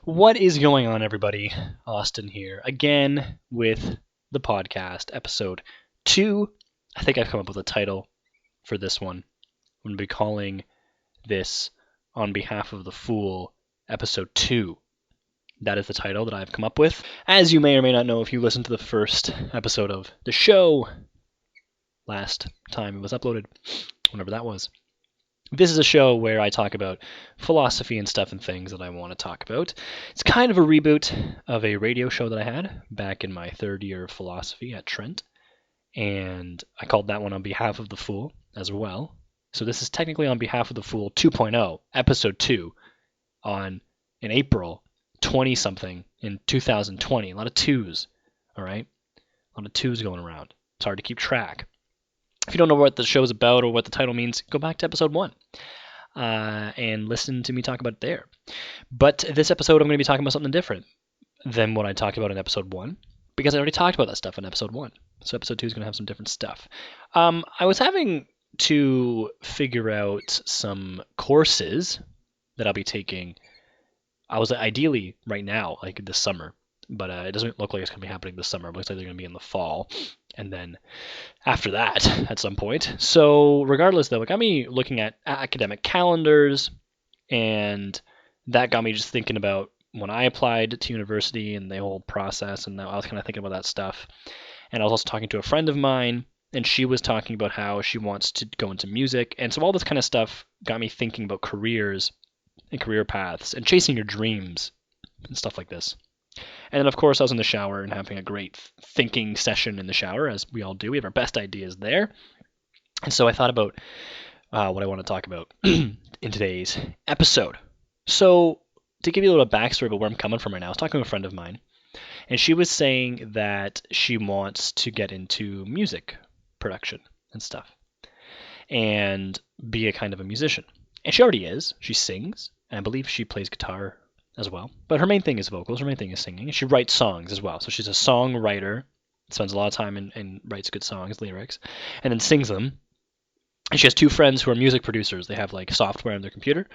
What is going on, everybody? Austin here, again with the podcast, episode 2. I think I've come up with a title for this one. I'm going to be calling this On Behalf of the Fool, episode 2. That is the title that I've come up with. As you may or may not know if you listened to the first episode of the show, last time it was uploaded, whenever that was. This is a show where I talk about philosophy and stuff and things that I want to talk about. It's kind of a reboot of a radio show that I had back in my third year of philosophy at Trent, and I called that one On Behalf of the Fool as well. So this is technically On Behalf of the Fool 2.0, episode 2, in April 20-something in 2020. A lot of twos, all right? A lot of twos going around. It's hard to keep track. If you don't know what the show's about or what the title means, go back to episode 1 and listen to me talk about it there. But this episode, I'm going to be talking about something different than what I talked about in episode 1, because I already talked about that stuff in episode 1. So episode 2 is going to have some different stuff. I was having to figure out some courses that I'll be taking. I was ideally right now, like this summer, but it doesn't look like it's going to be happening this summer. It looks like they're going to be in the fall, and then after that at some point. So regardless, though, it got me looking at academic calendars, and that got me just thinking about when I applied to university and the whole process, and I was kind of thinking about that stuff. And I was also talking to a friend of mine, and she was talking about how she wants to go into music, and so all this kind of stuff got me thinking about careers and career paths and chasing your dreams and stuff like this. And then, of course, I was in the shower and having a great thinking session in the shower, as we all do. We have our best ideas there. And so I thought about what I want to talk about in today's episode. So to give you a little backstory about where I'm coming from right now, I was talking to a friend of mine, and she was saying that she wants to get into music production and stuff and be a kind of a musician. And she already is. She sings, and I believe she plays guitar as well. But her main thing is vocals, her main thing is singing. She writes songs as well. So she's a songwriter, spends a lot of time and writes good songs, lyrics, and then sings them. And she has two friends who are music producers. They have like software on their computer,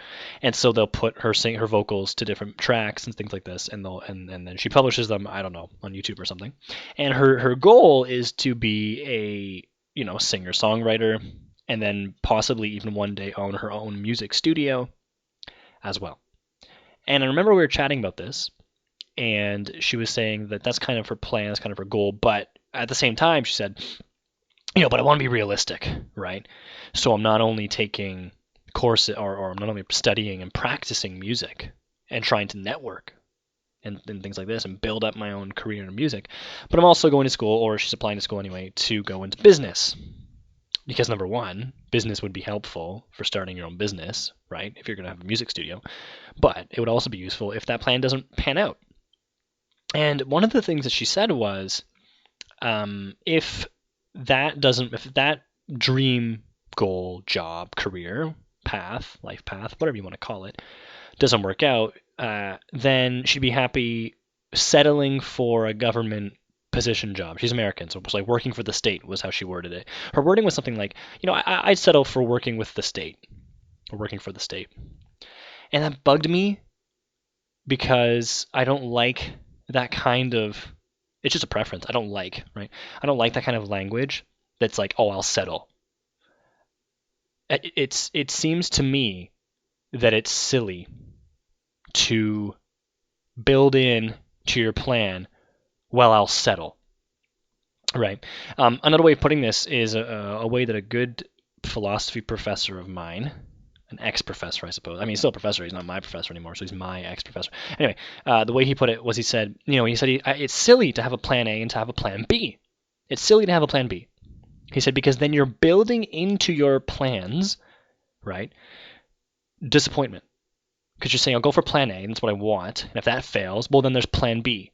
and so they'll put her her vocals to different tracks and things like this, and then she publishes them, I don't know, on YouTube or something. And her goal is to be a singer-songwriter, and then possibly even one day own her own music studio as well. And I remember we were chatting about this, and she was saying that that's kind of her plan, that's kind of her goal, but at the same time, she said, but I want to be realistic, right? So I'm not only taking courses, or I'm not only studying and practicing music and trying to network and things like this and build up my own career in music, but I'm also going to school, or she's applying to school anyway, to go into business. Because number one, business would be helpful for starting your own business, right? If you're going to have a music studio. But it would also be useful if that plan doesn't pan out. And one of the things that she said was, if that dream, goal, job, career, path, life path, whatever you want to call it, doesn't work out, then she'd be happy settling for a government position job. She's American, so it was like working for the state was how she worded it. Her wording was something like, I'd settle for working with the state, or working for the state. And that bugged me because I don't like that kind of, it's just a preference. I don't like that kind of language that's like, oh, I'll settle. It seems to me that it's silly to build in to your plan, well, I'll settle, right? Another way of putting this is a way that a good philosophy professor of mine, an ex-professor, I suppose. I mean, he's still a professor. He's not my professor anymore, so he's my ex-professor. Anyway, the way he put it was he said it's silly to have a plan A and to have a plan B. It's silly to have a plan B. He said, because then you're building into your plans, right, disappointment. Because you're saying, I'll go for plan A, and that's what I want. And if that fails, well, then there's plan B.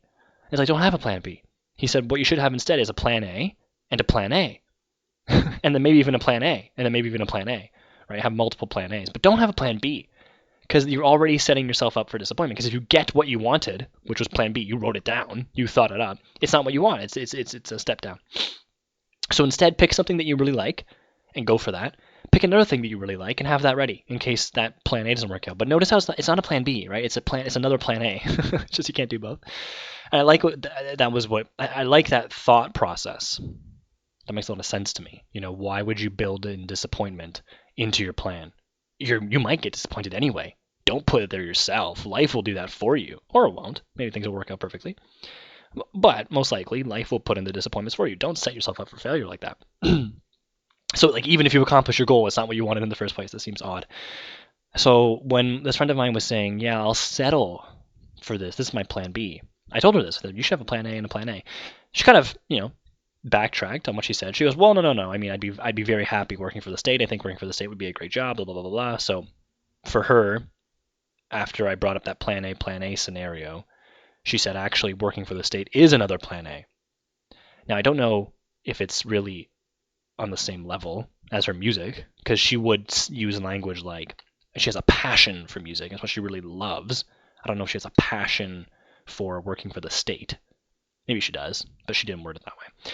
It's like, don't have a plan B. He said, what you should have instead is a plan A and a plan A. And then maybe even a plan A, and then maybe even a plan A, right? Have multiple plan A's, but don't have a plan B, because you're already setting yourself up for disappointment. Because if you get what you wanted, which was plan B, you wrote it down, you thought it up, it's not what you want. It's a step down. So instead, pick something that you really like and go for that. pick another thing that you really like and have that ready in case that plan A doesn't work out. But notice how it's not a plan B, right? It's another plan A. It's just you can't do both. And I like I like that thought process. That makes a lot of sense to me. Why would you build in disappointment into your plan? You might get disappointed anyway. Don't put it there yourself. Life will do that for you, or it won't. Maybe things will work out perfectly. But most likely, life will put in the disappointments for you. Don't set yourself up for failure like that. So, even if you accomplish your goal, it's not what you wanted in the first place. That seems odd. So when this friend of mine was saying, yeah, I'll settle for this. This is my plan B. I told her this. That you should have a plan A and a plan A. She kind of, backtracked on what she said. She goes, well, no. I mean, I'd be very happy working for the state. I think working for the state would be a great job, blah, blah, blah, blah, blah. So for her, after I brought up that plan A scenario, she said actually working for the state is another plan A. Now, I don't know if it's really on the same level as her music, because she would use language like she has a passion for music. That's what she really loves. I don't know if she has a passion for working for the state. Maybe she does, but she didn't word it that way.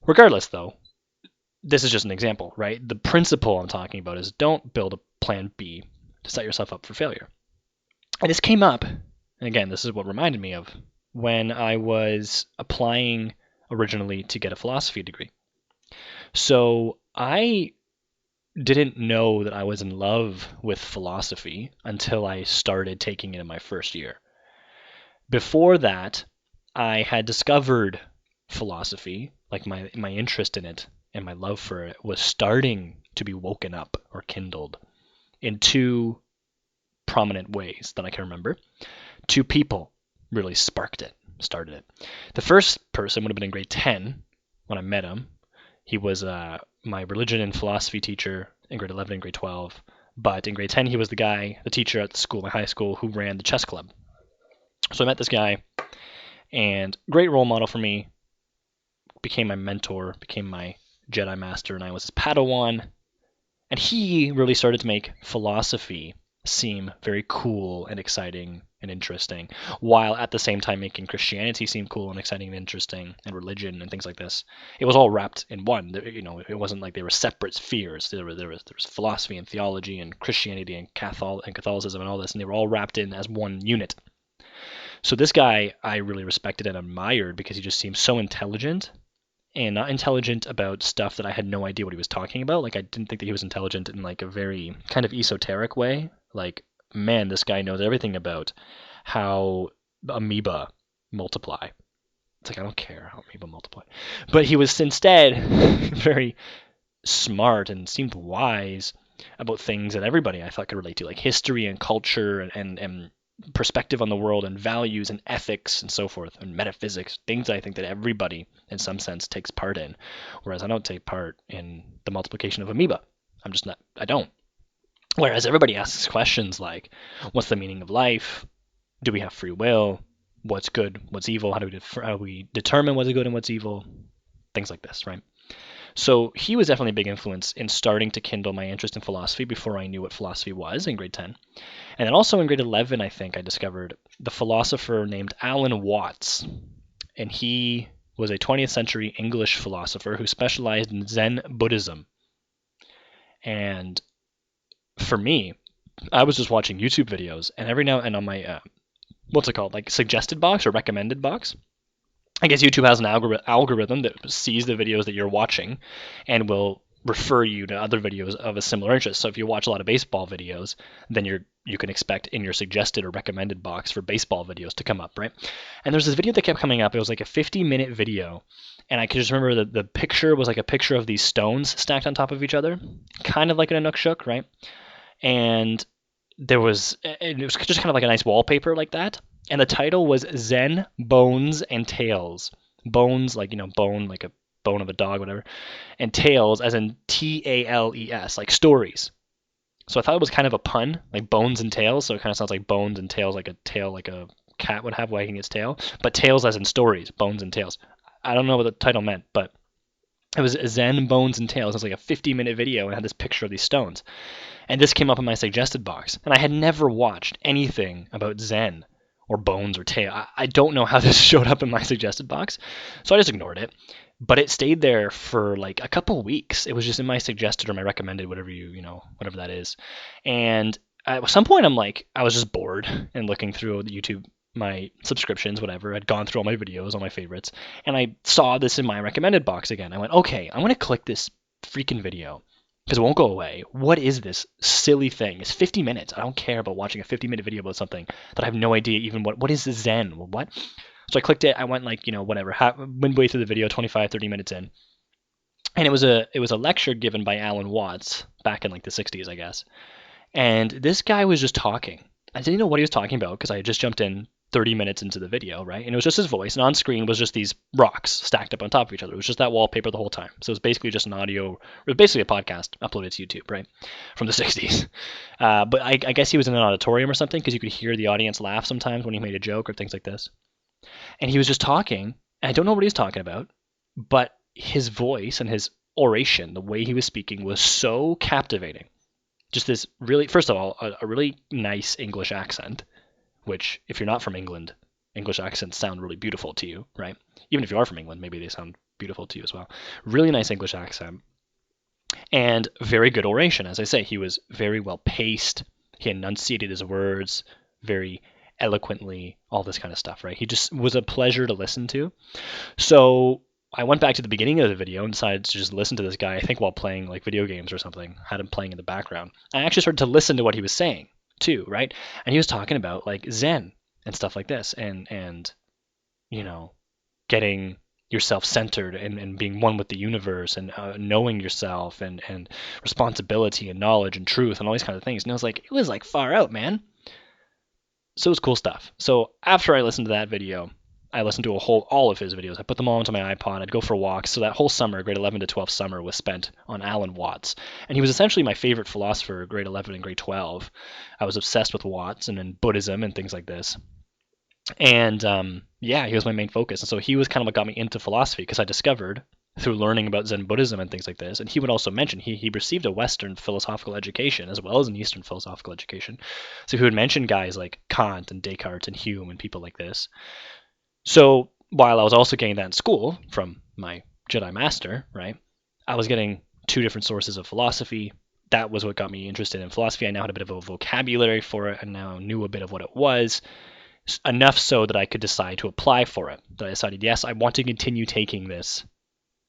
Regardless, though, this is just an example, right? The principle I'm talking about is don't build a plan B to set yourself up for failure. And this came up, and again, this is what reminded me of when I was applying originally to get a philosophy degree. So I didn't know that I was in love with philosophy until I started taking it in my first year. Before that, I had discovered philosophy, like my interest in it and my love for it was starting to be woken up or kindled in two prominent ways that I can remember. Two people really started it. The first person would have been in grade 10 when I met him. He was my religion and philosophy teacher in grade 11 and grade 12. But in grade 10, he was the teacher at the school, my high school, who ran the chess club. So I met this guy, and great role model for me, became my mentor, became my Jedi master, and I was his Padawan. And he really started to make philosophy seem very cool and exciting and interesting, while at the same time making Christianity seem cool and exciting and interesting, and religion and things like this. It was all wrapped in one. It wasn't like they were separate spheres. There was philosophy and theology and Christianity and Catholicism and all this, and they were all wrapped in as one unit. So this guy I really respected and admired because he just seemed so intelligent, and not intelligent about stuff that I had no idea what he was talking about. Like, I didn't think that he was intelligent in like a very kind of esoteric way. Like, man, this guy knows everything about how amoeba multiply. It's like, I don't care how amoeba multiply. But he was instead very smart and seemed wise about things that everybody I thought could relate to, like history and culture and perspective on the world and values and ethics and so forth, and metaphysics, things I think that everybody in some sense takes part in, whereas I don't take part in the multiplication of amoeba. I don't. Whereas everybody asks questions like, what's the meaning of life? Do we have free will? What's good? What's evil? How do we determine what's good and what's evil? Things like this, right? So he was definitely a big influence in starting to kindle my interest in philosophy before I knew what philosophy was in grade 10. And then also in grade 11, I think I discovered the philosopher named Alan Watts. And he was a 20th century English philosopher who specialized in Zen Buddhism. And for me, I was just watching YouTube videos, and every now and on my, like suggested box or recommended box, I guess YouTube has an algorithm that sees the videos that you're watching and will refer you to other videos of a similar interest. So if you watch a lot of baseball videos, then you can expect in your suggested or recommended box for baseball videos to come up, right? And there's this video that kept coming up. It was like a 50-minute video, and I could just remember that the picture was like a picture of these stones stacked on top of each other, kind of like an Inukshuk, right? And it was just kind of like a nice wallpaper like that. And the title was Zen, Bones, and Tales. Bones, like, bone, like a bone of a dog, whatever. And tales, as in Tales, like stories. So I thought it was kind of a pun, like bones and tails. So it kind of sounds like bones and tails, like a tail, like a cat would have wagging its tail. But tales as in stories, bones and tales. I don't know what the title meant, but it was Zen, Bones, and Tales. It was like a 50-minute video and had this picture of these stones. And this came up in my suggested box. And I had never watched anything about Zen or bones or tail. I don't know how this showed up in my suggested box, so I just ignored it. But it stayed there for like a couple weeks. It was just in my suggested or my recommended, whatever whatever that is. And at some point, I was just bored and looking through the YouTube, my subscriptions, whatever. I'd gone through all my videos, all my favorites, and I saw this in my recommended box again. I went, okay, I'm gonna click this freaking video because it won't go away. What is this silly thing? It's 50 minutes. I don't care about watching a 50-minute video about something that I have no idea even what is Zen? What? So I clicked it. I went like, whatever, midway through the video, 25, 30 minutes in. And it was a lecture given by Alan Watts back in like the 60s, I guess. And this guy was just talking. I didn't know what he was talking about because I had just jumped in 30 minutes into the video, right? And it was just his voice, and on screen was just these rocks stacked up on top of each other. It was just that wallpaper the whole time. So it was basically just it was basically a podcast uploaded to YouTube, right? From the 60s. But I guess he was in an auditorium or something because you could hear the audience laugh sometimes when he made a joke or things like this. And he was just talking, and I don't know what he was talking about, but his voice and his oration, the way he was speaking, was so captivating. Just this really, first of all, a really nice English accent, which if you're not from England, English accents sound really beautiful to you, right? Even if you are from England, maybe they sound beautiful to you as well. Really nice English accent and very good oration. As I say, he was very well paced. He enunciated his words very eloquently, all this kind of stuff, right? He just was a pleasure to listen to. So I went back to the beginning of the video and decided to just listen to this guy, I think while playing like video games or something, had him playing in the background. I actually started to listen to what he was saying too, right? And he was talking about like Zen and stuff like this and getting yourself centered and being one with the universe and knowing yourself and responsibility and knowledge and truth and all these kind of things. And it was like far out, man. So it was cool stuff. So after I listened to that video, I listened to all of his videos. I put them all onto my iPod. I'd go for walks. So that whole summer, grade 11 to 12 summer, was spent on Alan Watts. And he was essentially my favorite philosopher, grade 11 and grade 12. I was obsessed with Watts and Buddhism and things like this. And he was my main focus. And so he was kind of what got me into philosophy because I discovered through learning about Zen Buddhism and things like this. And he would also mention he received a Western philosophical education as well as an Eastern philosophical education. So he would mention guys like Kant and Descartes and Hume and people like this. So while I was also getting that in school from my Jedi Master, right, I was getting two different sources of philosophy. That was what got me interested in philosophy. I now had a bit of a vocabulary for it and now knew a bit of what it was, enough so that I could decide to apply for it. That I decided, yes, I want to continue taking this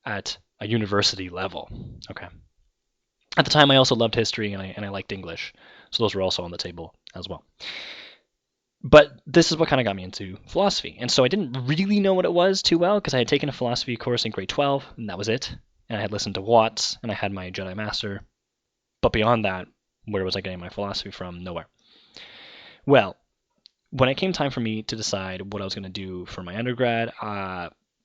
at a university level. Okay. At the time, I also loved history and I liked English. So those were also on the table as well. But this is what kind of got me into philosophy. And so I didn't really know what it was too well because I had taken a philosophy course in grade 12, and that was it. And I had listened to Watts, and I had my Jedi Master. But beyond that, where was I getting my philosophy from? Nowhere. Well, when it came time for me to decide what I was going to do for my undergrad,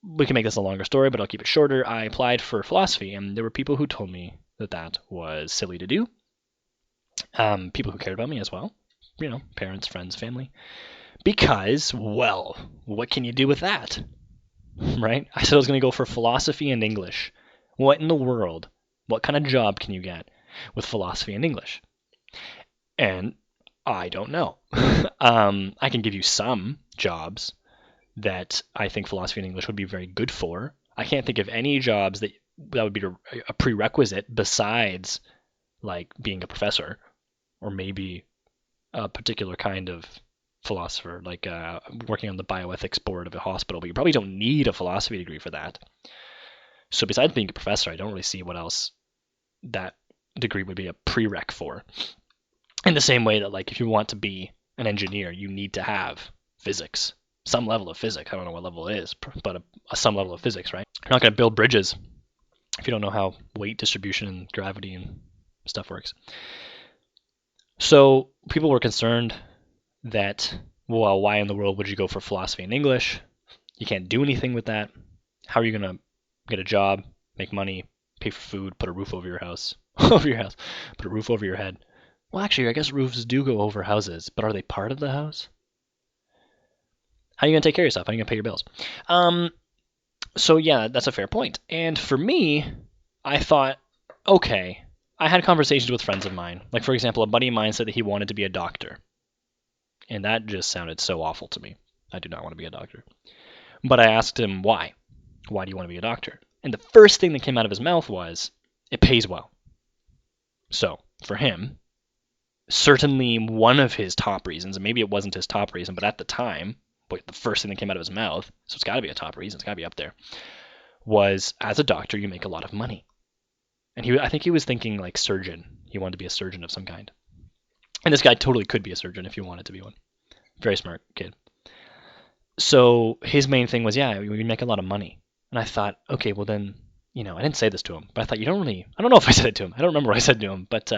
we can make this a longer story, but I'll keep it shorter. I applied for philosophy, and there were people who told me that was silly to do. People who cared about me as well. Parents, friends, family. Because, well, what can you do with that? Right? I said I was going to go for philosophy and English. What in the world? What kind of job can you get with philosophy and English? And I don't know. I can give you some jobs that I think philosophy and English would be very good for. I can't think of any jobs that would be a prerequisite besides like being a professor or maybe a particular kind of philosopher, like working on the bioethics board of a hospital, but you probably don't need a philosophy degree for that. So besides being a professor, I don't really see what else that degree would be a prereq for. In the same way that, like, if you want to be an engineer, you need to have physics, some level of physics. I don't know what level it is, but some level of physics, right? You're not going to build bridges if you don't know how weight distribution and gravity and stuff works. So people were concerned that, well, why in the world would you go for philosophy and English? You can't do anything with that. How are you going to get a job, make money, pay for food, put a roof over your house, put a roof over your head? Well, actually, I guess roofs do go over houses, but are they part of the house? How are you going to take care of yourself? How are you going to pay your bills? So yeah, that's a fair point. And for me, I thought, okay, I had conversations with friends of mine. Like, for example, a buddy of mine said that he wanted to be a doctor. And that just sounded so awful to me. I do not want to be a doctor. But I asked him why. Why do you want to be a doctor? And the first thing that came out of his mouth was, it pays well. So, for him, certainly one of his top reasons, and maybe it wasn't his top reason, but at the time, the first thing that came out of his mouth, so it's got to be a top reason, it's got to be up there, was as a doctor, you make a lot of money. And I think he was thinking like surgeon. He wanted to be a surgeon of some kind. And this guy totally could be a surgeon if he wanted to be one. Very smart kid. So his main thing was, yeah, we make a lot of money. And I thought, okay, well then, I didn't say this to him, but I thought, I don't know if I said it to him. I don't remember what I said to him, but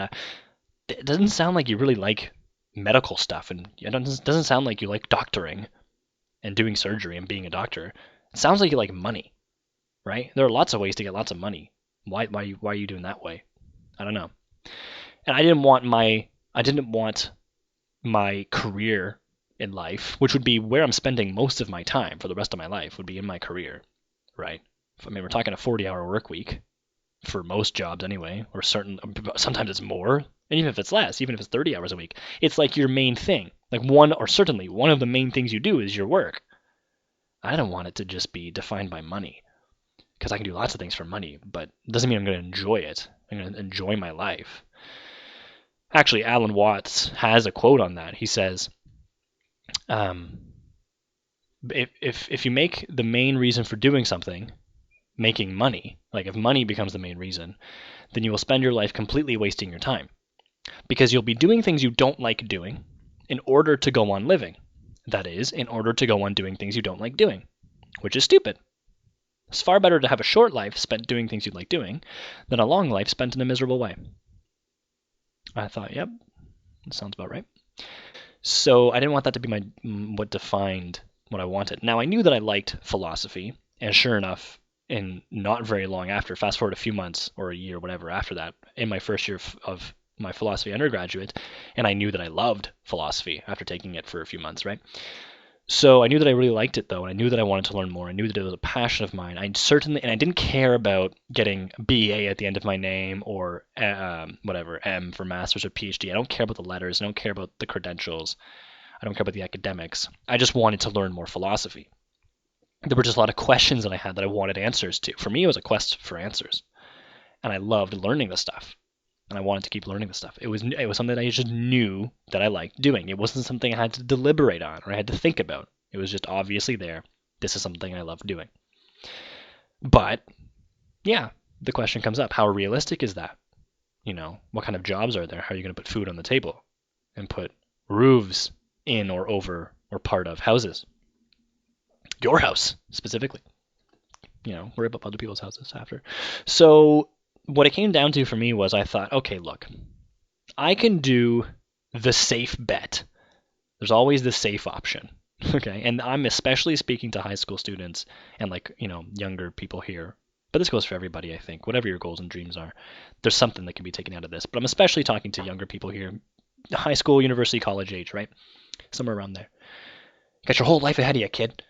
it doesn't sound like you really like medical stuff, and it doesn't sound like you like doctoring and doing surgery and being a doctor. It sounds like you like money, right? There are lots of ways to get lots of money. Why are you doing that way? I don't know. And I didn't want my career in life, which would be where I'm spending most of my time for the rest of my life, would be in my career, right? I mean, we're talking a 40-hour work week for most jobs anyway, or sometimes it's more, and even if it's less, even if it's 30 hours a week, it's like your main thing. Like certainly one of the main things you do is your work. I don't want it to just be defined by money, because I can do lots of things for money, but it doesn't mean I'm going to enjoy it. I'm going to enjoy my life. Actually, Alan Watts has a quote on that. He says, if you make the main reason for doing something making money, like if money becomes the main reason, then you will spend your life completely wasting your time, because you'll be doing things you don't like doing in order to go on living. That is, in order to go on doing things you don't like doing, which is stupid. It's far better to have a short life spent doing things you like doing than a long life spent in a miserable way. I thought, yep, that sounds about right. So I didn't want that to be what defined what I wanted. Now, I knew that I liked philosophy, and sure enough, in not very long after, fast forward a few months or a year, whatever, after that, in my first year of my philosophy undergraduate, and I knew that I loved philosophy after taking it for a few months, right? So I knew that I really liked it, though, and I knew that I wanted to learn more. I knew that it was a passion of mine. And I didn't care about getting BA at the end of my name or whatever, M for master's or PhD. I don't care about the letters. I don't care about the credentials. I don't care about the academics. I just wanted to learn more philosophy. There were just a lot of questions that I had that I wanted answers to. For me, it was a quest for answers, and I loved learning the stuff. And I wanted to keep learning the stuff. It was something that I just knew that I liked doing. It wasn't something I had to deliberate on or I had to think about. It was just obviously there. This is something I love doing. But, yeah, the question comes up. How realistic is that? What kind of jobs are there? How are you going to put food on the table and put roofs in or over or part of houses? Your house, specifically. Worry about other people's houses after. So what it came down to for me was I thought, okay, look, I can do the safe bet. There's always the safe option, okay? And I'm especially speaking to high school students and younger people here. But this goes for everybody, I think. Whatever your goals and dreams are, there's something that can be taken out of this. But I'm especially talking to younger people here, high school, university, college age, right? Somewhere around there. Got your whole life ahead of you, kid.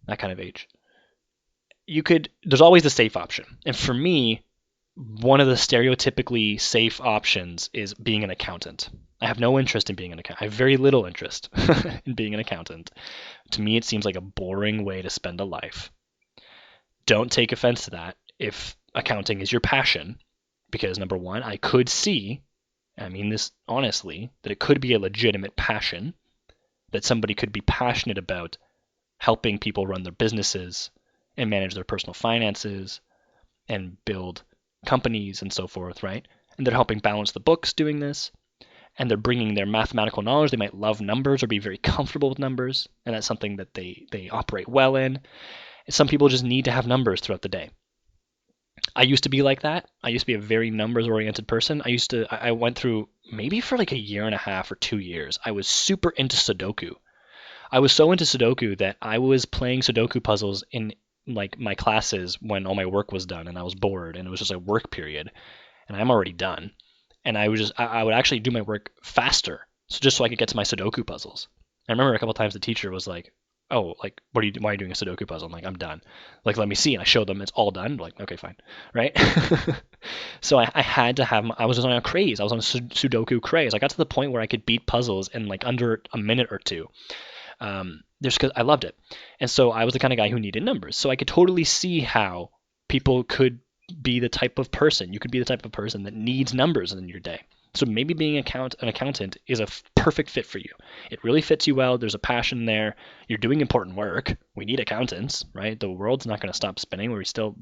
That kind of age. There's always the safe option. And for me, one of the stereotypically safe options is being an accountant. I have no interest in being an accountant. I have very little interest in being an accountant. To me, it seems like a boring way to spend a life. Don't take offense to that if accounting is your passion, because number one, I could see, I mean this honestly, that it could be a legitimate passion, that somebody could be passionate about helping people run their businesses and manage their personal finances and build companies and so forth, right? And they're helping balance the books doing this, and they're bringing their mathematical knowledge. They might love numbers or be very comfortable with numbers, and that's something that they operate well in. And some people just need to have numbers throughout the day. I used to be like that. I used to be a very numbers-oriented person. I went through, maybe for like a year and a half or 2 years, I was super into Sudoku. I was so into Sudoku that I was playing Sudoku puzzles in like my classes when all my work was done and I was bored and it was just a work period and I'm already done. And I would actually do my work faster, so I could get to my Sudoku puzzles. I remember a couple times the teacher was like, oh, like, why are you doing a Sudoku puzzle? I'm like, I'm done. Like, let me see. And I show them it's all done. Like, okay, fine. Right? So I had to have, I was just on a craze. I was on a Sudoku craze. I got to the point where I could beat puzzles in like under a minute or two. Just because I loved it. And so I was the kind of guy who needed numbers. So I could totally see how people could be the type of person. You could be the type of person that needs numbers in your day. So maybe being an accountant is a perfect fit for you. It really fits you well. There's a passion there. You're doing important work. We need accountants, right? The world's not going to stop spinning. We're still,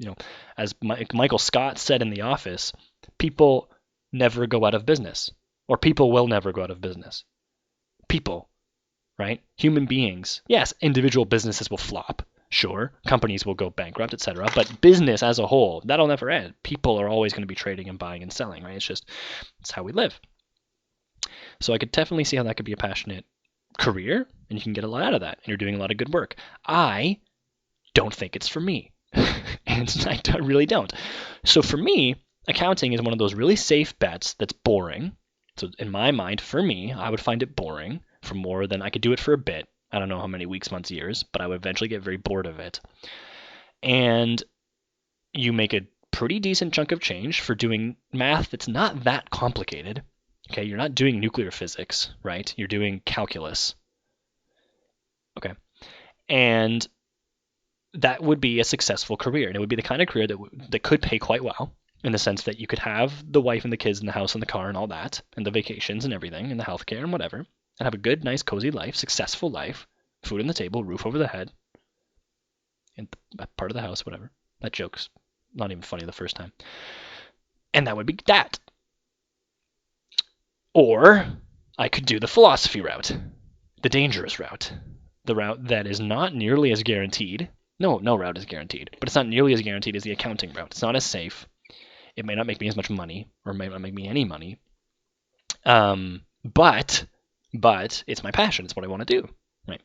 as Michael Scott said in The Office, people never go out of business, or people will never go out of business. People, right? Human beings. Yes, individual businesses will flop. Sure, companies will go bankrupt, etc. But business as a whole, that'll never end. People are always going to be trading and buying and selling, right? It's how we live. So I could definitely see how that could be a passionate career, and you can get a lot out of that, and you're doing a lot of good work. I don't think it's for me, and I really don't. So for me, accounting is one of those really safe bets that's boring. So in my mind, for me, I would find it boring for more than I could do it for a bit. I don't know how many weeks, months, years, but I would eventually get very bored of it. And you make a pretty decent chunk of change for doing math that's not that complicated. Okay, you're not doing nuclear physics, right? You're doing calculus. Okay. And that would be a successful career. And it would be the kind of career that could pay quite well, in the sense that you could have the wife and the kids and the house and the car and all that, and the vacations and everything, and the healthcare and whatever, and have a good, nice, cozy life, successful life, food on the table, roof over the head, and part of the house, whatever. That joke's not even funny the first time. And that would be that. Or I could do the philosophy route, the dangerous route, the route that is not nearly as guaranteed. No route is guaranteed, but it's not nearly as guaranteed as the accounting route. It's not as safe. It may not make me as much money, or may not make me any money. But it's my passion. It's what I want to do, right?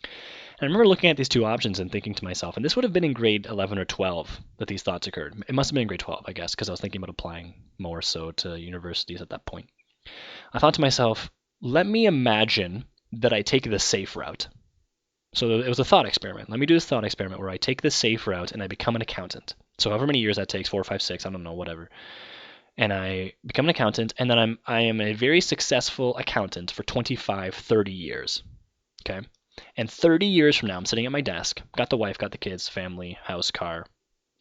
And I remember looking at these two options and thinking to myself, and this would have been in grade 11 or 12 that these thoughts occurred. It must have been in grade 12, I guess, because I was thinking about applying more so to universities at that point. I thought to myself, let me imagine that I take the safe route. So it was a thought experiment. Let me do this thought experiment where I take the safe route and I become an accountant. So however many years that takes, 4, 5, 6, I don't know, whatever. And I become an accountant, and then I am a very successful accountant for 25, 30 years. Okay? And 30 years from now, I'm sitting at my desk, got the wife, got the kids, family, house, car,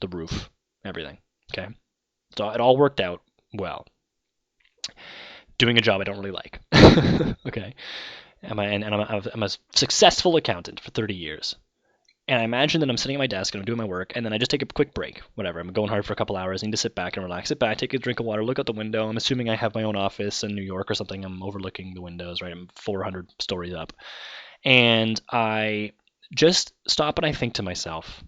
the roof, everything. Okay? So it all worked out well. Doing a job I don't really like. Okay? I'm a successful accountant for 30 years. And I imagine that I'm sitting at my desk and I'm doing my work, and then I just take a quick break, whatever. I'm going hard for a couple hours. I need to sit back and relax. Sit back, take a drink of water, look out the window. I'm assuming I have my own office in New York or something. I'm overlooking the windows, right? I'm 400 stories up. And I just stop and I think to myself,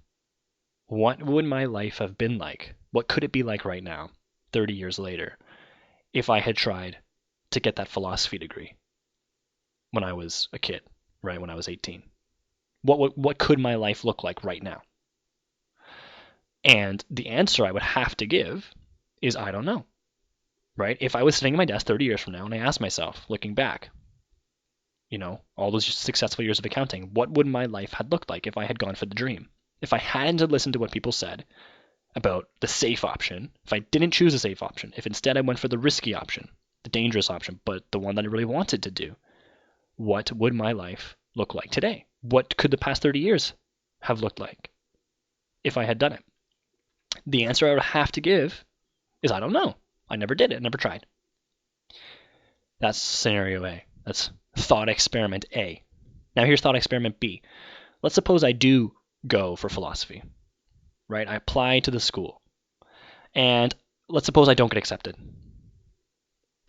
what would my life have been like? What could it be like right now, 30 years later, if I had tried to get that philosophy degree when I was a kid, right? When I was 18? What could my life look like right now? And the answer I would have to give is I don't know, right? If I was sitting at my desk 30 years from now and I asked myself, looking back, all those successful years of accounting, what would my life have looked like if I had gone for the dream? If I hadn't listened to what people said about the safe option, if I didn't choose the safe option, if instead I went for the risky option, the dangerous option, but the one that I really wanted to do, what would my life look like today? What could the past 30 years have looked like if I had done it? The answer I would have to give is I don't know. I never did it. I never tried. That's scenario A. That's thought experiment A. Now here's thought experiment B. Let's suppose I do go for philosophy, right? I apply to the school. And let's suppose I don't get accepted.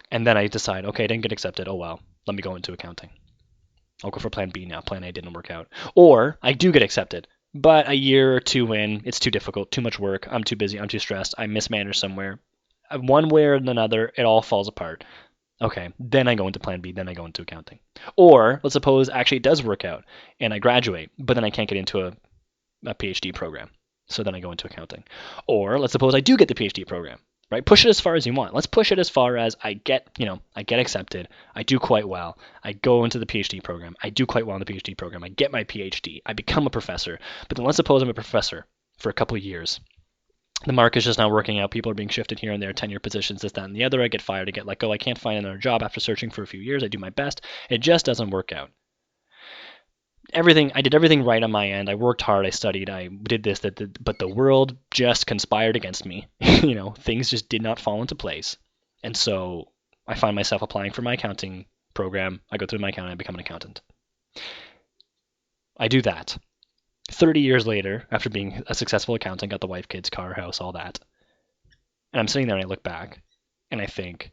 And then I decide, okay, I didn't get accepted. Oh, well, let me go into accounting. I'll go for plan B now. Plan A didn't work out. Or I do get accepted, but a year or two in, it's too difficult, too much work, I'm too busy, I'm too stressed, I mismanage somewhere. One way or another, it all falls apart. Okay, then I go into plan B, then I go into accounting. Or let's suppose actually it does work out and I graduate, but then I can't get into a PhD program. So then I go into accounting. Or let's suppose I do get the PhD program, right? Push it as far as you want. Let's push it as far as I get accepted. I do quite well. I go into the PhD program. I do quite well in the PhD program. I get my PhD. I become a professor. But then let's suppose I'm a professor for a couple of years. The market is just not working out. People are being shifted here and there, tenure positions, this, that, and the other. I get fired. I get let go. I can't find another job after searching for a few years. I do my best. It just doesn't work out. I did everything right on my end. I worked hard. I studied. I did this, but the world just conspired against me. Things just did not fall into place. And so I find myself applying for my accounting program. I go through my accounting. I become an accountant. I do that. 30 years later, after being a successful accountant, got the wife, kids, car, house, all that. And I'm sitting there and I look back and I think,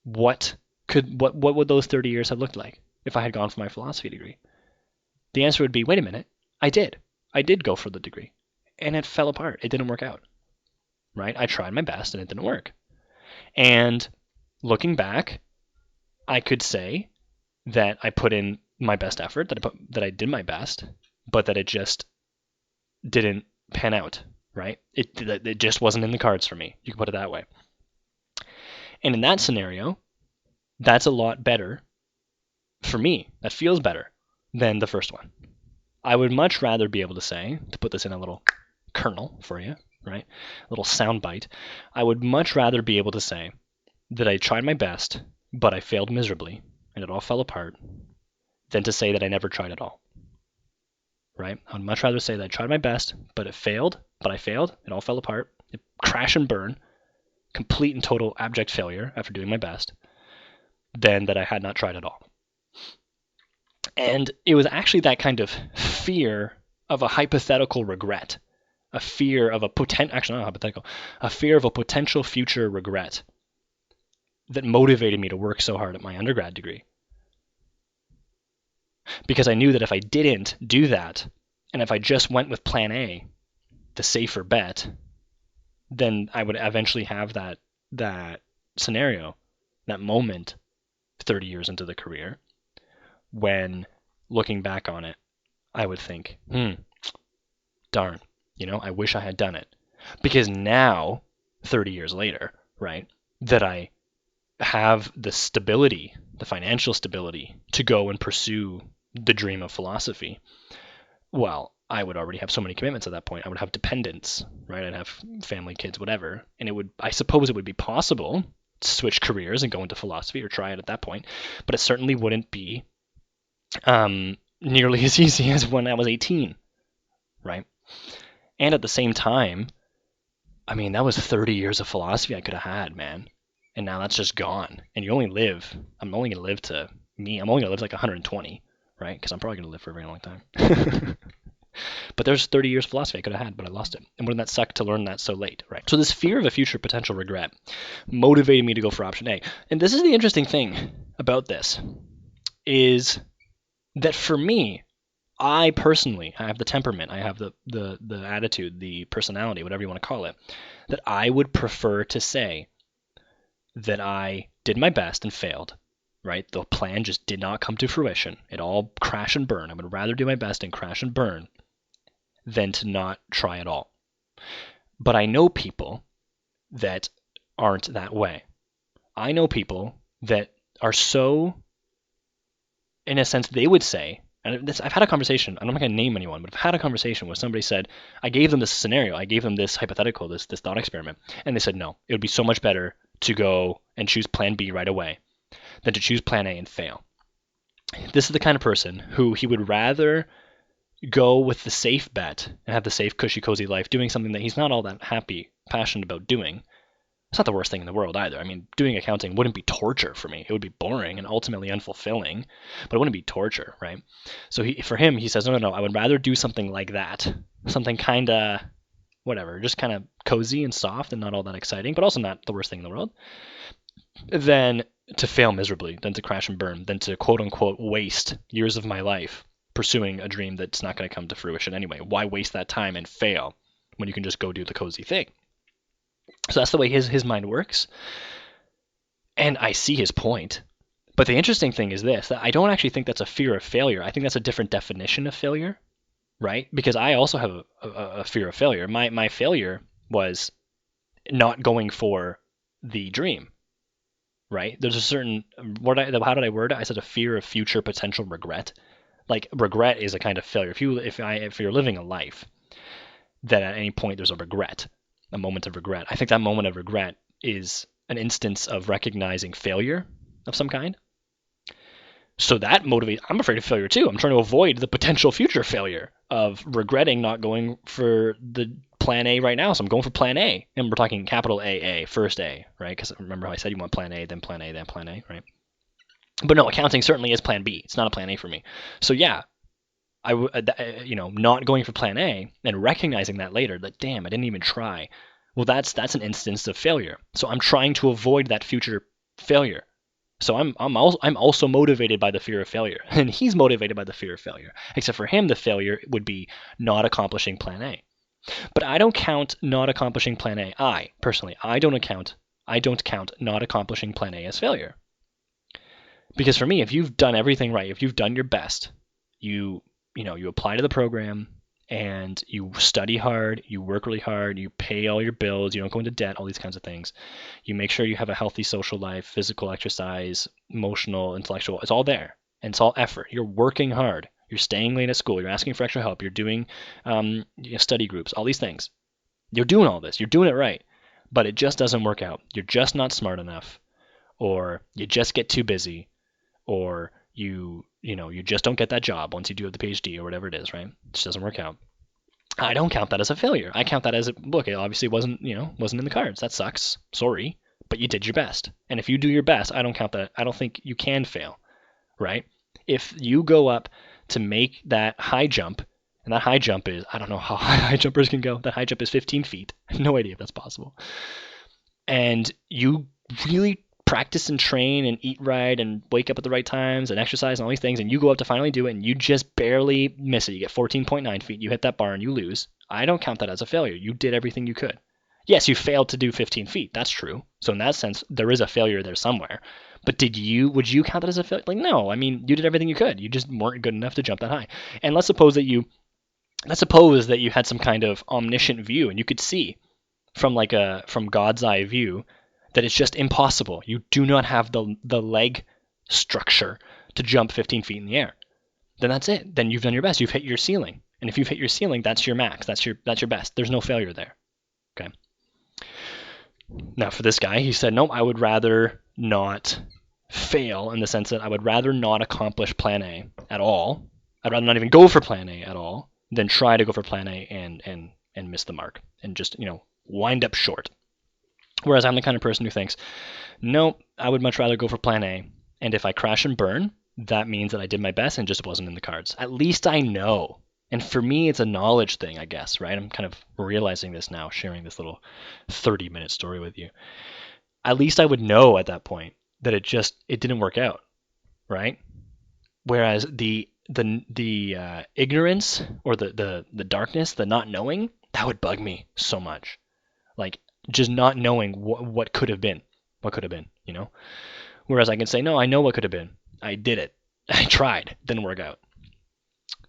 what would those 30 years have looked like if I had gone for my philosophy degree? The answer would be, wait a minute, I did go for the degree, and it fell apart. It didn't work out, right? I tried my best, and it didn't work. And looking back, I could say that I put in my best effort, that I did my best, but that it just didn't pan out, right? It just wasn't in the cards for me. You can put it that way. And in that scenario, that's a lot better for me. That feels better than the first one. I would much rather be able to say, to put this in a little kernel for you, right? A little soundbite. I would much rather be able to say that I tried my best, but I failed miserably, and it all fell apart, than to say that I never tried at all, right? I would much rather say that I tried my best, but I failed, it all fell apart, it crash and burn, complete and total abject failure after doing my best, than that I had not tried at all. And it was actually that kind of fear of a hypothetical regret, a fear of a fear of a potential future regret that motivated me to work so hard at my undergrad degree. Because I knew that if I didn't do that, and if I just went with plan A, the safer bet, then I would eventually have that scenario, that moment 30 years into the career, when looking back on it, I would think, darn, I wish I had done it. Because now, 30 years later, right, that I have the stability, the financial stability, to go and pursue the dream of philosophy, well, I would already have so many commitments at that point. I would have dependents, right? I'd have family, kids, whatever. And I suppose it would be possible to switch careers and go into philosophy or try it at that point, but it certainly wouldn't be nearly as easy as when I was 18, right? And at the same time, I mean, that was 30 years of philosophy I could have had, man. And now that's just gone. And I'm only going to live like 120, right? Because I'm probably going to live for a very long time. But there's 30 years of philosophy I could have had, but I lost it. And wouldn't that suck to learn that so late, right? So this fear of a future potential regret motivated me to go for option A. And this is the interesting thing about this, is that for me, I personally, I have the temperament, I have the attitude, the personality, whatever you want to call it, that I would prefer to say that I did my best and failed, right? The plan just did not come to fruition. It all crash and burn. I would rather do my best and crash and burn than to not try at all. But I know people that aren't that way. I know people that are so, in a sense, they would say, and I've had a conversation, I'm not going to name anyone, but I've had a conversation where somebody said, I gave them this scenario, I gave them this hypothetical, this thought experiment, and they said, no, it would be so much better to go and choose plan B right away than to choose plan A and fail. This is the kind of person who he would rather go with the safe bet and have the safe, cushy, cozy life, doing something that he's not all that passionate about doing. It's not the worst thing in the world either. I mean, doing accounting wouldn't be torture for me. It would be boring and ultimately unfulfilling, but it wouldn't be torture, right? So for him, he says, no, I would rather do something like that, something kind of, whatever, just kind of cozy and soft and not all that exciting, but also not the worst thing in the world, than to fail miserably, than to crash and burn, than to quote-unquote waste years of my life pursuing a dream that's not going to come to fruition anyway. Why waste that time and fail when you can just go do the cozy thing? So that's the way his mind works. And I see his point. But the interesting thing is this, that I don't actually think that's a fear of failure. I think that's a different definition of failure, right? Because I also have a fear of failure. My failure was not going for the dream, right? There's a certain, how did I word it? I said a fear of future potential regret. Like, regret is a kind of failure. If you're living a life that at any point there's a regret, a moment of regret, I think that moment of regret is an instance of recognizing failure of some kind. So that motivates. I'm afraid of failure too. I'm trying to avoid the potential future failure of regretting not going for the plan A right now. So I'm going for plan A, and we're talking capital A, first A, right? Because remember how I said you want plan A, then plan A, then plan A, right? But no, accounting certainly is plan B. It's not a plan A for me. So yeah, not going for plan A and recognizing that later, that damn, I didn't even try. Well, that's an instance of failure. So I'm trying to avoid that future failure. So I'm also motivated by the fear of failure, and he's motivated by the fear of failure. Except for him, the failure would be not accomplishing plan A. But I don't count not accomplishing plan A. I don't count not accomplishing plan A as failure. Because for me, if you've done everything right, if you've done your best, you apply to the program and you study hard, you work really hard, you pay all your bills, you don't go into debt, all these kinds of things. You make sure you have a healthy social life, physical exercise, emotional, intellectual, it's all there. And it's all effort. You're working hard. You're staying late at school. You're asking for extra help. You're doing study groups, all these things. You're doing all this. You're doing it right. But it just doesn't work out. You're just not smart enough, or you just get too busy, or you just don't get that job once you do have the PhD or whatever it is, right? It just doesn't work out. I don't count that as a failure. I count that as look, it obviously wasn't in the cards. That sucks. Sorry, but you did your best. And if you do your best, I don't count that. I don't think you can fail, right? If you go up to make that high jump, and that high jump is, I don't know how high jumpers can go. That high jump is 15 feet. I have no idea if that's possible. And you really practice and train and eat right and wake up at the right times and exercise and all these things, and you go up to finally do it and you just barely miss it. You get 14.9 feet, you hit that bar and you lose. I don't count that as a failure. You did everything you could. Yes, you failed to do 15 feet. That's true. So in that sense, there is a failure there somewhere. But would you count that as a failure? Like, no, I mean, you did everything you could. You just weren't good enough to jump that high. And let's suppose that you had some kind of omniscient view and you could see from God's eye view that it's just impossible. You do not have the leg structure to jump 15 feet in the air. Then that's it. Then you've done your best. You've hit your ceiling. And if you've hit your ceiling, that's your max. That's your best. There's no failure there. Okay. Now for this guy, he said, no, I would rather not fail in the sense that I would rather not accomplish plan A at all. I'd rather not even go for plan A at all than try to go for plan A and miss the mark and just, wind up short. Whereas I'm the kind of person who thinks, no, I would much rather go for plan A. And if I crash and burn, that means that I did my best and just wasn't in the cards. At least I know. And for me, it's a knowledge thing, I guess, right? I'm kind of realizing this now, sharing this little 30-minute story with you. At least I would know at that point that it didn't work out, right? Whereas the ignorance or the darkness, the not knowing, that would bug me so much. Like, just not knowing what could have been, Whereas I can say, no, I know what could have been. I did it. I tried. Didn't work out.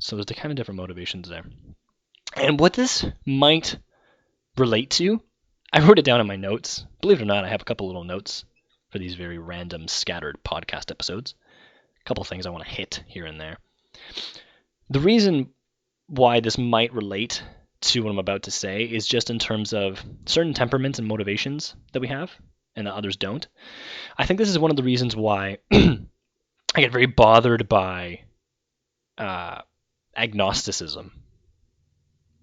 So there's the kind of different motivations there. And what this might relate to, I wrote it down in my notes. Believe it or not, I have a couple little notes for these very random, scattered podcast episodes. A couple things I want to hit here and there. The reason why this might relate to what I'm about to say is just in terms of certain temperaments and motivations that we have and that others don't. I think this is one of the reasons why I get very bothered by agnosticism.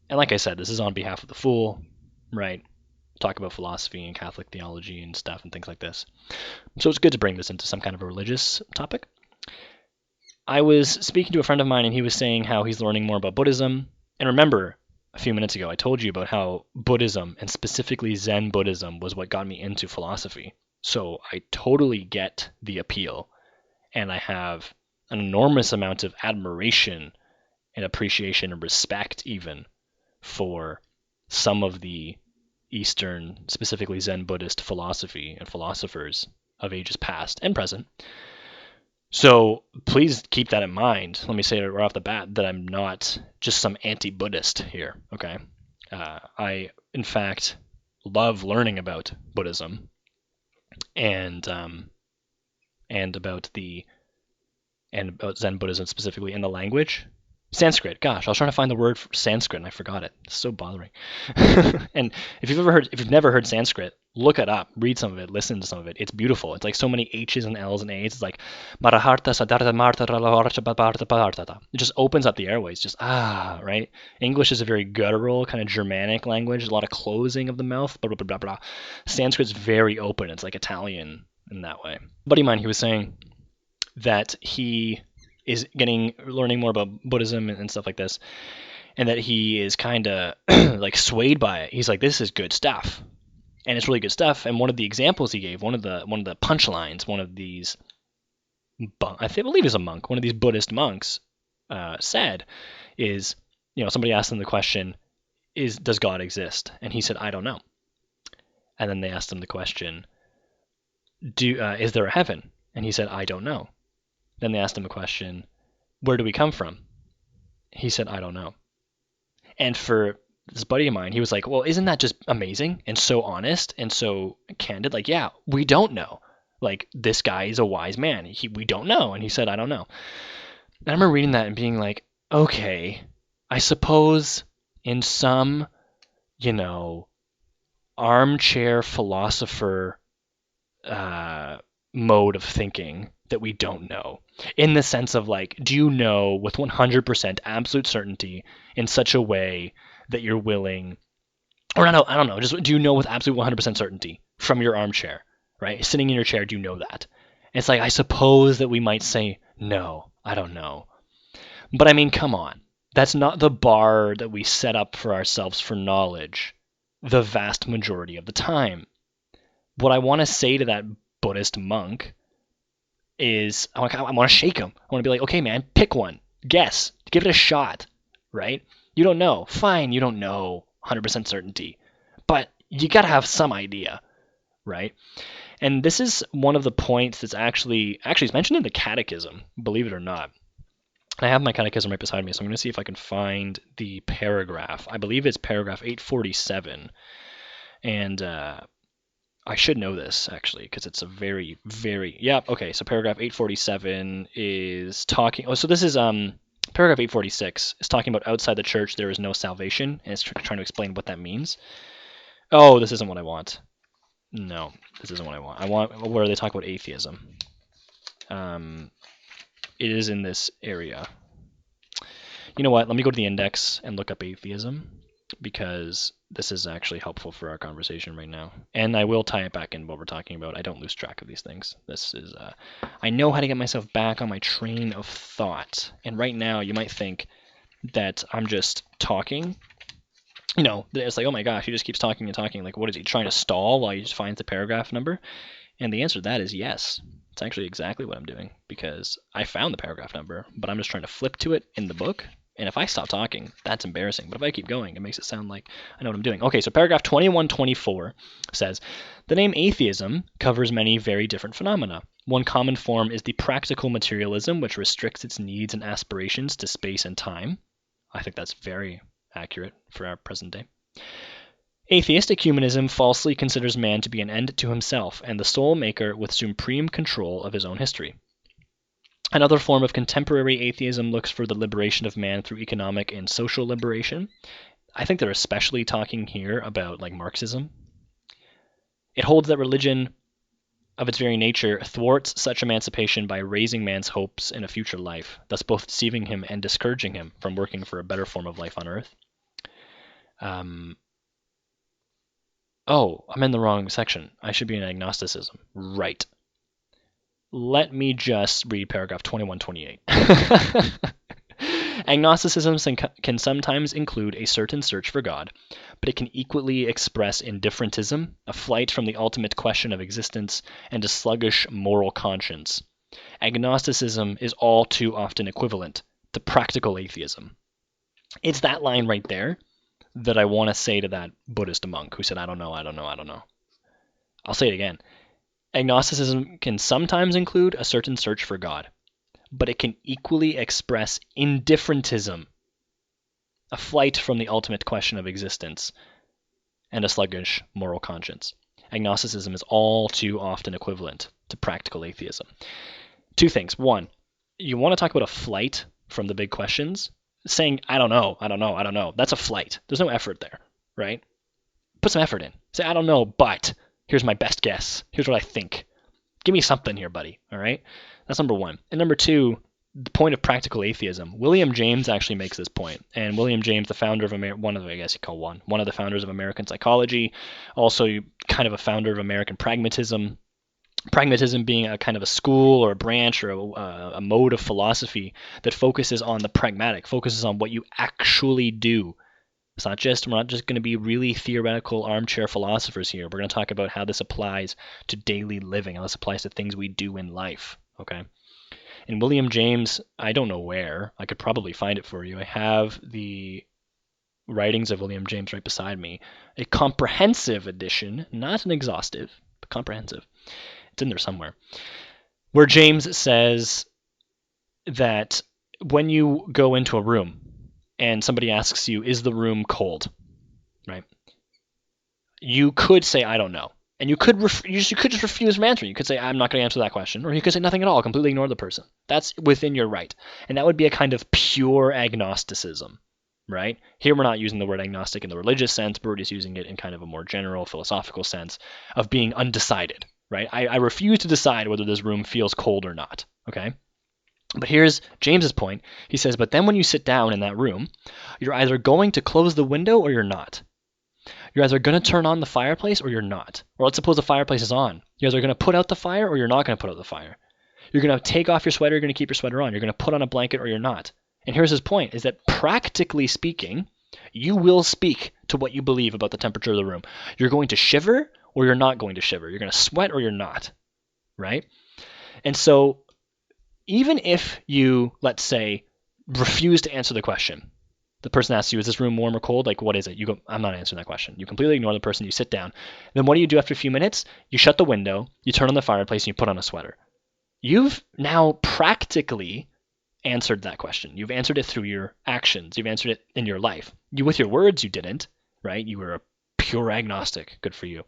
And like I said, this is on behalf of the fool, right? Talk about philosophy and Catholic theology and stuff and things like this. So it's good to bring this into some kind of a religious topic. I was speaking to a friend of mine and he was saying how he's learning more about Buddhism. And remember, a few minutes ago, I told you about how Buddhism, and specifically Zen Buddhism, was what got me into philosophy. So I totally get the appeal, and I have an enormous amount of admiration and appreciation and respect even for some of the Eastern, specifically Zen Buddhist philosophy and philosophers of ages past and present. So please keep that in mind. Let me say it right off the bat that I'm not just some anti-Buddhist here, okay? I, in fact, love learning about Buddhism and about Zen Buddhism specifically in the language. Sanskrit. Gosh, I was trying to find the word for Sanskrit and I forgot it. It's so bothering. And if you've never heard Sanskrit, look it up, read some of it, listen to some of it. It's beautiful. It's like so many H's and L's and A's. It's like it just opens up the airways. Just right? English is a very guttural, kind of Germanic language. A lot of closing of the mouth. Blah blah blah blah. Sanskrit's very open. It's like Italian in that way. A buddy of mine, he was saying that he is learning more about Buddhism and stuff like this, and that he is kind of like swayed by it. He's like, this is good stuff, and it's really good stuff. And one of the examples he gave, one of the punchlines, one of these, I believe he's a monk, one of these Buddhist monks said is, somebody asked him the question, does God exist? And he said, I don't know. And then they asked him the question, is there a heaven? And he said, I don't know. Then they asked him a question, where do we come from? He said, I don't know. And for this buddy of mine, he was like, well, isn't that just amazing and so honest and so candid? Like, yeah, we don't know. Like, this guy is a wise man. We don't know. And he said, I don't know. And I remember reading that and being like, okay, I suppose in some, armchair philosopher mode of thinking, that we don't know, in the sense of like, do you know with 100% absolute certainty in such a way that you're willing, or I don't know, just do you know with absolute 100% certainty from your armchair, right? Sitting in your chair, do you know that? And it's like, I suppose that we might say, no, I don't know. But I mean, come on. That's not the bar that we set up for ourselves for knowledge the vast majority of the time. What I want to say to that Buddhist monk is, I want to shake him. I want to be like, okay, man, pick one. Guess. Give it a shot, right? You don't know. Fine, you don't know 100% certainty. But you got to have some idea, right? And this is one of the points that's actually it's mentioned in the Catechism, believe it or not. And I have my Catechism right beside me, so I'm going to see if I can find the paragraph. I believe it's paragraph 847. And I should know this, actually, because it's a very, very... Yeah, okay, so paragraph 847 is talking... Oh, so this is... Paragraph 846 is talking about outside the church there is no salvation, and it's trying to explain what that means. Oh, this isn't what I want. No, this isn't what I want. I want where they talk about atheism. It is in this area. You know what? Let me go to the index and look up atheism, because this is actually helpful for our conversation right now. And I will tie it back in what we're talking about. I don't lose track of these things. This is, I know how to get myself back on my train of thought. And right now, you might think that I'm just talking. It's like, oh my gosh, he just keeps talking and talking. Like, what is he trying to stall while he just finds the paragraph number? And the answer to that is yes. It's actually exactly what I'm doing, because I found the paragraph number, but I'm just trying to flip to it in the book. And if I stop talking, that's embarrassing. But if I keep going, it makes it sound like I know what I'm doing. Okay, so paragraph 2124 says, the name atheism covers many very different phenomena. One common form is the practical materialism, which restricts its needs and aspirations to space and time. I think that's very accurate for our present day. Atheistic humanism falsely considers man to be an end to himself and the sole maker with supreme control of his own history. Another form of contemporary atheism looks for the liberation of man through economic and social liberation. I think they're especially talking here about like Marxism. It holds that religion, of its very nature, thwarts such emancipation by raising man's hopes in a future life, thus both deceiving him and discouraging him from working for a better form of life on earth. Oh, I'm in the wrong section. I should be in agnosticism. Right. Let me just read paragraph 2128. Agnosticism can sometimes include a certain search for God, but it can equally express indifferentism, a flight from the ultimate question of existence, and a sluggish moral conscience. Agnosticism is all too often equivalent to practical atheism. It's that line right there that I want to say to that Buddhist monk who said, I don't know. I'll say it again. Agnosticism can sometimes include a certain search for God, but it can equally express indifferentism, a flight from the ultimate question of existence, and a sluggish moral conscience. Agnosticism is all too often equivalent to practical atheism. Two things. One, you want to talk about a flight from the big questions. Saying, I don't know, I don't know, I don't know. That's a flight. There's no effort there, right? Put some effort in. Say, I don't know, but here's my best guess. Here's what I think. Give me something here, buddy, all right? That's number one. And number two, the point of practical atheism. William James actually makes this point. And William James, the founder of one of the founders of American psychology, also kind of a founder of American pragmatism. Pragmatism being a kind of a school or a branch or a mode of philosophy that focuses on the pragmatic, focuses on what you actually do. We're not just going to be really theoretical armchair philosophers here. We're going to talk about how this applies to daily living, how this applies to things we do in life, okay? And William James, I don't know where. I could probably find it for you. I have the writings of William James right beside me. A comprehensive edition, not an exhaustive, but comprehensive. It's in there somewhere. Where James says that when you go into a room and somebody asks you, is the room cold? Right? You could say, I don't know. And you could just refuse from answering. You could say, I'm not going to answer that question. Or you could say nothing at all, completely ignore the person. That's within your right. And that would be a kind of pure agnosticism, right? Here we're not using the word agnostic in the religious sense, but we're just using it in kind of a more general philosophical sense of being undecided, right? I refuse to decide whether this room feels cold or not, okay? But here's James's point. He says, but then when you sit down in that room, you're either going to close the window or you're not. You're either going to turn on the fireplace or you're not. Or let's suppose the fireplace is on. You're either going to put out the fire or you're not going to put out the fire. You're going to take off your sweater, you're going to keep your sweater on. You're going to put on a blanket or you're not. And here's his point, is that practically speaking, you will speak to what you believe about the temperature of the room. You're going to shiver or you're not going to shiver. You're going to sweat or you're not, right? And so even if you, let's say, refuse to answer the question, the person asks you, is this room warm or cold? Like, what is it? You go, I'm not answering that question. You completely ignore the person. You sit down. Then what do you do after a few minutes? You shut the window, you turn on the fireplace, and you put on a sweater. You've now practically answered that question. You've answered it through your actions. You've answered it in your life. With your words, you didn't, right? You were a pure agnostic. Good for you.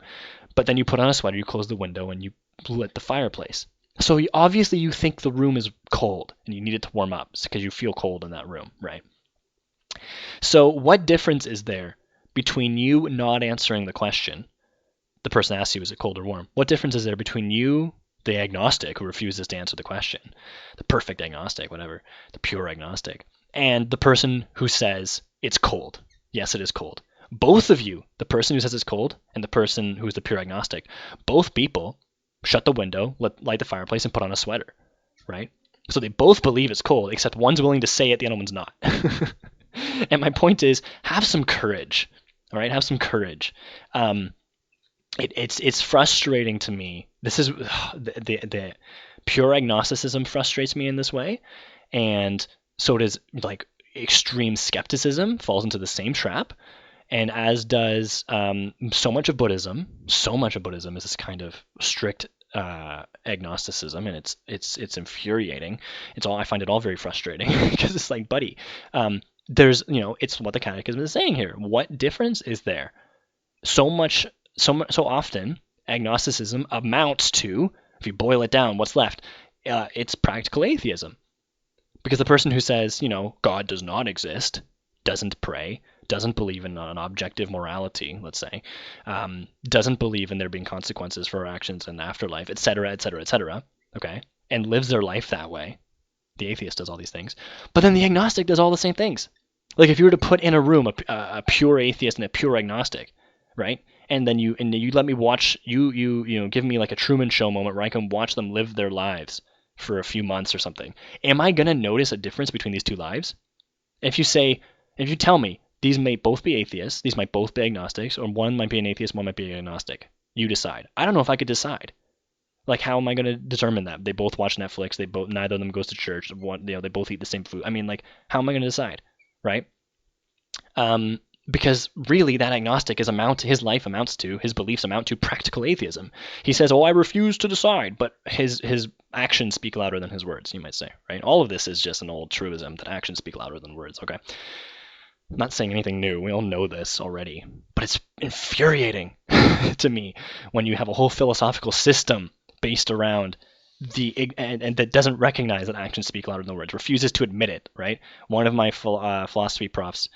But then you put on a sweater, you close the window, and you lit the fireplace. So obviously you think the room is cold and you need it to warm up because you feel cold in that room, right? So what difference is there between you not answering the question? The person asks you, is it cold or warm? What difference is there between you, the agnostic who refuses to answer the question, the perfect agnostic, whatever, the pure agnostic, and the person who says it's cold? Yes, it is cold. Both of you, the person who says it's cold and the person who's the pure agnostic, both people shut the window, light the fireplace, and put on a sweater, right? So they both believe it's cold, except one's willing to say it, the other one's not. And my point is, have some courage, all right? Have some courage. It's frustrating to me. This is the pure agnosticism frustrates me in this way, and so does like extreme skepticism falls into the same trap. And as does so much of Buddhism. So much of Buddhism is this kind of strict agnosticism, and it's infuriating. I find it all very frustrating because it's like, buddy, there's it's what the Catechism is saying here. What difference is there? So often, agnosticism amounts to, if you boil it down, what's left? It's practical atheism, because the person who says God does not exist, doesn't pray, doesn't believe in an objective morality, let's say, doesn't believe in there being consequences for our actions in the afterlife, etc., etc., etc., okay, and lives their life that way. The atheist does all these things, but then the agnostic does all the same things. Like if you were to put in a room a pure atheist and a pure agnostic, right, and then you let me watch give me like a Truman Show moment where I can watch them live their lives for a few months or something, am I gonna notice a difference between these two lives? If you tell me these may both be atheists, these might both be agnostics, or one might be an atheist, one might be an agnostic, you decide. I don't know if I could decide. Like, how am I going to determine that? They both watch Netflix. Neither of them goes to church. They both eat the same food. I mean, like, how am I going to decide, right? Because really, that agnostic his life amounts to, his beliefs amount to practical atheism. He says, "Oh, I refuse to decide," but his actions speak louder than his words. You might say, right? All of this is just an old truism that actions speak louder than words. Okay. I'm not saying anything new. We all know this already, but infuriating to me when you have a whole philosophical system based around and that doesn't recognize that actions speak louder than words, refuses to admit it, right? One of my philosophy profs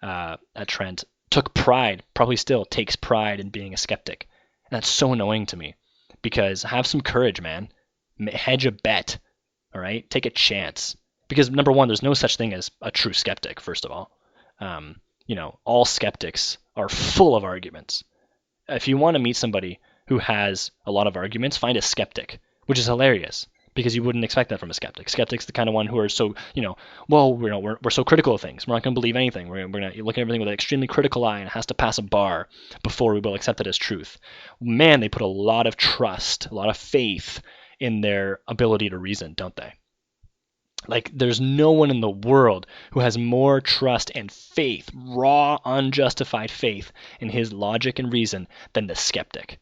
at Trent took pride, probably still takes pride in being a skeptic. And that's so annoying to me because have some courage, man. Hedge a bet, all right? Take a chance. Because number one, there's no such thing as a true skeptic, first of all. All skeptics are full of arguments. If you want to meet somebody who has a lot of arguments, find a skeptic, which is hilarious because you wouldn't expect that from a skeptic. Skeptic's the kind of one who are so, we're so critical of things. We're not going to believe anything. We're going to look at everything with an extremely critical eye and it has to pass a bar before we will accept it as truth. Man, they put a lot of trust, a lot of faith in their ability to reason, don't they? Like, there's no one in the world who has more trust and faith, raw, unjustified faith in his logic and reason than the skeptic.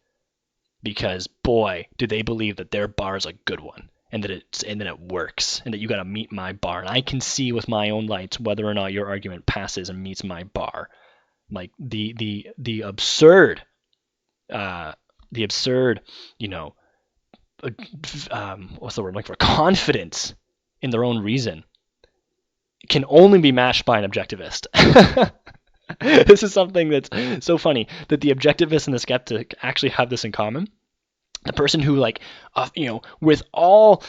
Because, boy, do they believe that their bar is a good one, and that it works, and that you got to meet my bar, and I can see with my own lights whether or not your argument passes and meets my bar. Like the absurd, what's the word I'm looking for? Confidence in their own reason can only be matched by an objectivist. This is something that's so funny that the objectivist and the skeptic actually have this in common. The person who, with all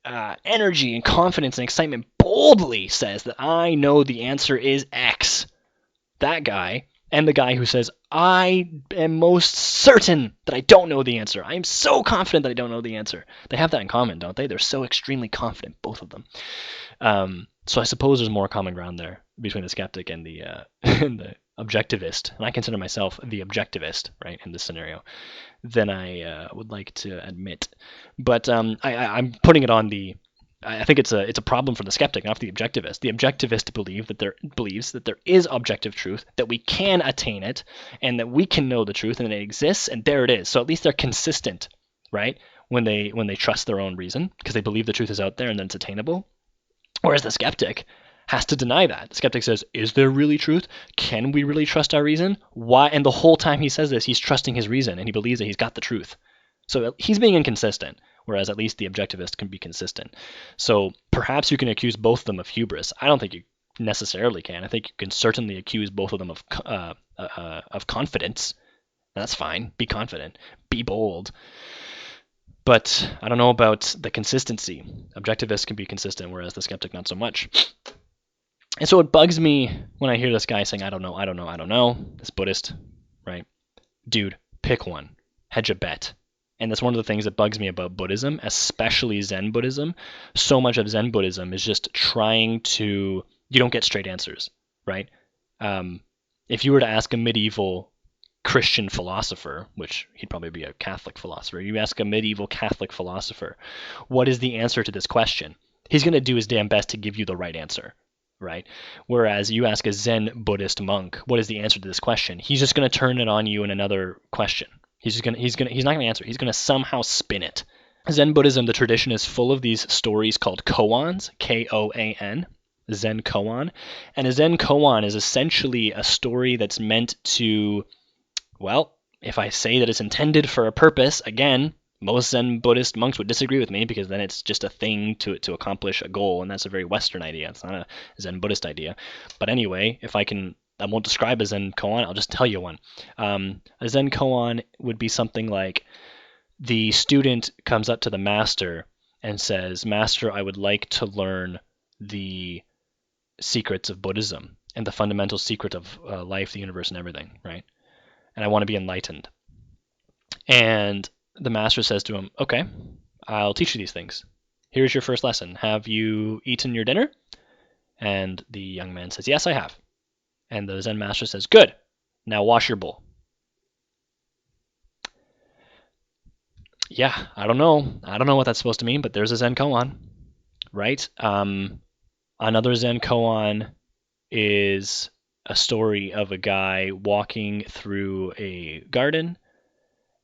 energy and confidence and excitement boldly says that I know the answer is X. That guy, and the guy who says, I am most certain that I don't know the answer. I am so confident that I don't know the answer. They have that in common, don't they? They're so extremely confident, both of them. So I suppose there's more common ground there between the skeptic and the and the objectivist. And I consider myself the objectivist, right, in this scenario, than I would like to admit. But I'm putting it on the... I think it's a problem for the skeptic, not for the objectivist. The objectivist believes that there is objective truth, that we can attain it, and that we can know the truth, and that it exists, and there it is. So at least they're consistent, right? When they trust their own reason, because they believe the truth is out there and that it's attainable. Whereas the skeptic has to deny that. The skeptic says, is there really truth? Can we really trust our reason? Why? And the whole time he says this, he's trusting his reason, and he believes that he's got the truth. So he's being inconsistent, whereas at least the objectivist can be consistent. So perhaps you can accuse both of them of hubris. I don't think you necessarily can. I think you can certainly accuse both of them of confidence. That's fine. Be confident. Be bold. But I don't know about the consistency. Objectivists can be consistent, whereas the skeptic not so much. And so it bugs me when I hear this guy saying, I don't know, this Buddhist, right? Dude, pick one. Hedge a bet. And that's one of the things that bugs me about Buddhism, especially Zen Buddhism. So much of Zen Buddhism is just you don't get straight answers, right? If you were to ask a medieval Christian philosopher, which he'd probably be a Catholic philosopher, you ask a medieval Catholic philosopher, what is the answer to this question? He's going to do his damn best to give you the right answer, right? Whereas you ask a Zen Buddhist monk, what is the answer to this question? He's just going to turn it on you in another question. He's not going to answer. He's going to somehow spin it. Zen Buddhism, the tradition is full of these stories called koans, Koan, Zen koan. And a Zen koan is essentially a story that's meant to, well, if I say that it's intended for a purpose, again, most Zen Buddhist monks would disagree with me because then it's just a thing to accomplish a goal, and that's a very Western idea. It's not a Zen Buddhist idea. But anyway, I won't describe a Zen koan, I'll just tell you one. A Zen koan would be something like the student comes up to the master and says, Master, I would like to learn the secrets of Buddhism and the fundamental secret of life, the universe, and everything, right? And I want to be enlightened. And the master says to him, okay, I'll teach you these things. Here's your first lesson. Have you eaten your dinner? And the young man says, yes, I have. And the Zen master says, good, now wash your bowl. Yeah, I don't know what that's supposed to mean, but there's a Zen koan, right? Another Zen koan is a story of a guy walking through a garden,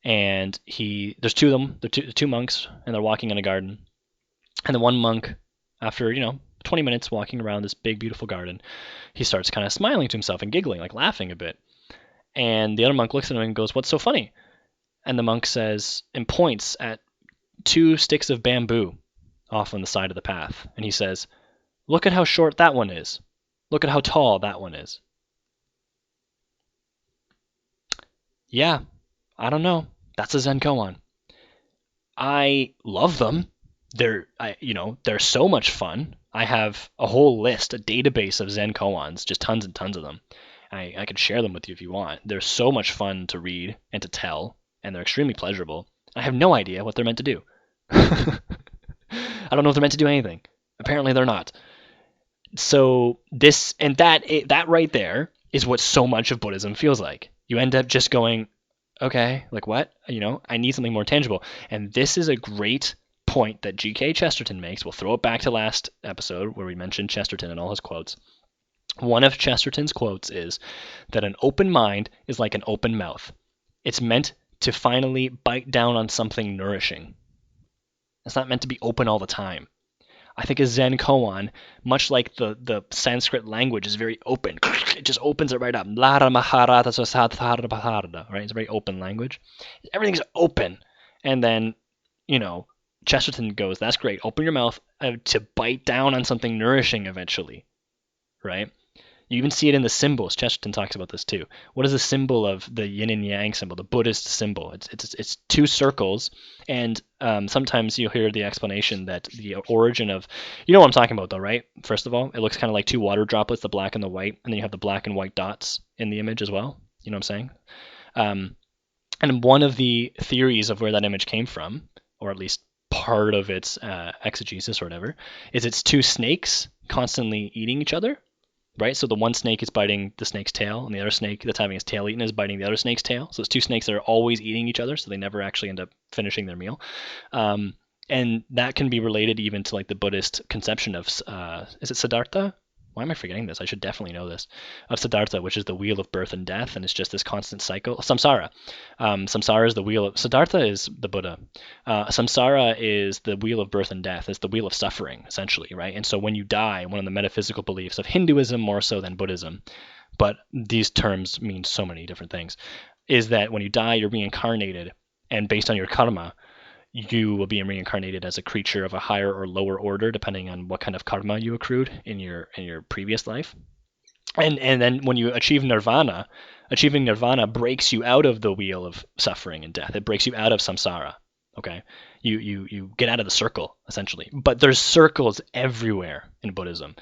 and there's two of them, the two monks, and they're walking in a garden. And the one monk, after 20 minutes walking around this big, beautiful garden, he starts kind of smiling to himself and giggling, like laughing a bit. And the other monk looks at him and goes, "What's so funny?" And the monk says, and points at 2 sticks of bamboo off on the side of the path. And he says, "Look at how short that one is. Look at how tall that one is." Yeah, I don't know. That's a Zen koan. I love them. They're so much fun. I have a whole list, a database of Zen koans, just tons and tons of them. I could share them with you if you want. They're so much fun to read and to tell, and they're extremely pleasurable. I have no idea what they're meant to do. I don't know if they're meant to do anything. Apparently, they're not. So this and that right there is what so much of Buddhism feels like. You end up just going, okay, like what? I need something more tangible. And this is a great point that G.K. Chesterton makes. We'll throw it back to last episode where we mentioned Chesterton and all his quotes. One of Chesterton's quotes is that an open mind is like an open mouth. It's meant to finally bite down on something nourishing. It's not meant to be open all the time. I think a Zen koan, much like the Sanskrit language, is very open. It just opens it right up. Right? It's a very open language. Everything's open. And then, Chesterton goes, that's great. Open your mouth to bite down on something nourishing eventually. Right? You even see it in the symbols. Chesterton talks about this too. What is the symbol of the yin and yang symbol, the Buddhist symbol? It's 2 circles, and sometimes you'll hear the explanation that the origin of, you know what I'm talking about though, right? First of all, it looks kind of like 2 water droplets, the black and the white, and then you have the black and white dots in the image as well. You know what I'm saying? And one of the theories of where that image came from, or at least part of its exegesis or whatever, is it's 2 snakes constantly eating each other. Right, so the one snake is biting the snake's tail, and the other snake that's having his tail eaten is biting the other snake's tail. So it's 2 snakes that are always eating each other, so they never actually end up finishing their meal. And that can be related even to like the Buddhist conception of, is it Siddhartha? Why am I forgetting this? I should definitely know this. Of Siddhartha, which is the wheel of birth and death, and it's just this constant cycle. Samsara. Samsara is the wheel of... Siddhartha is the Buddha. Samsara is the wheel of birth and death. It's the wheel of suffering, essentially, right? And so when you die, one of the metaphysical beliefs of Hinduism more so than Buddhism, but these terms mean so many different things, is that when you die, you're reincarnated, and based on your karma, you will be reincarnated as a creature of a higher or lower order, depending on what kind of karma you accrued in your previous life. And then when you achieve nirvana, achieving nirvana breaks you out of the wheel of suffering and death. It breaks you out of samsara. Okay, you get out of the circle essentially. But there's circles everywhere in Buddhism.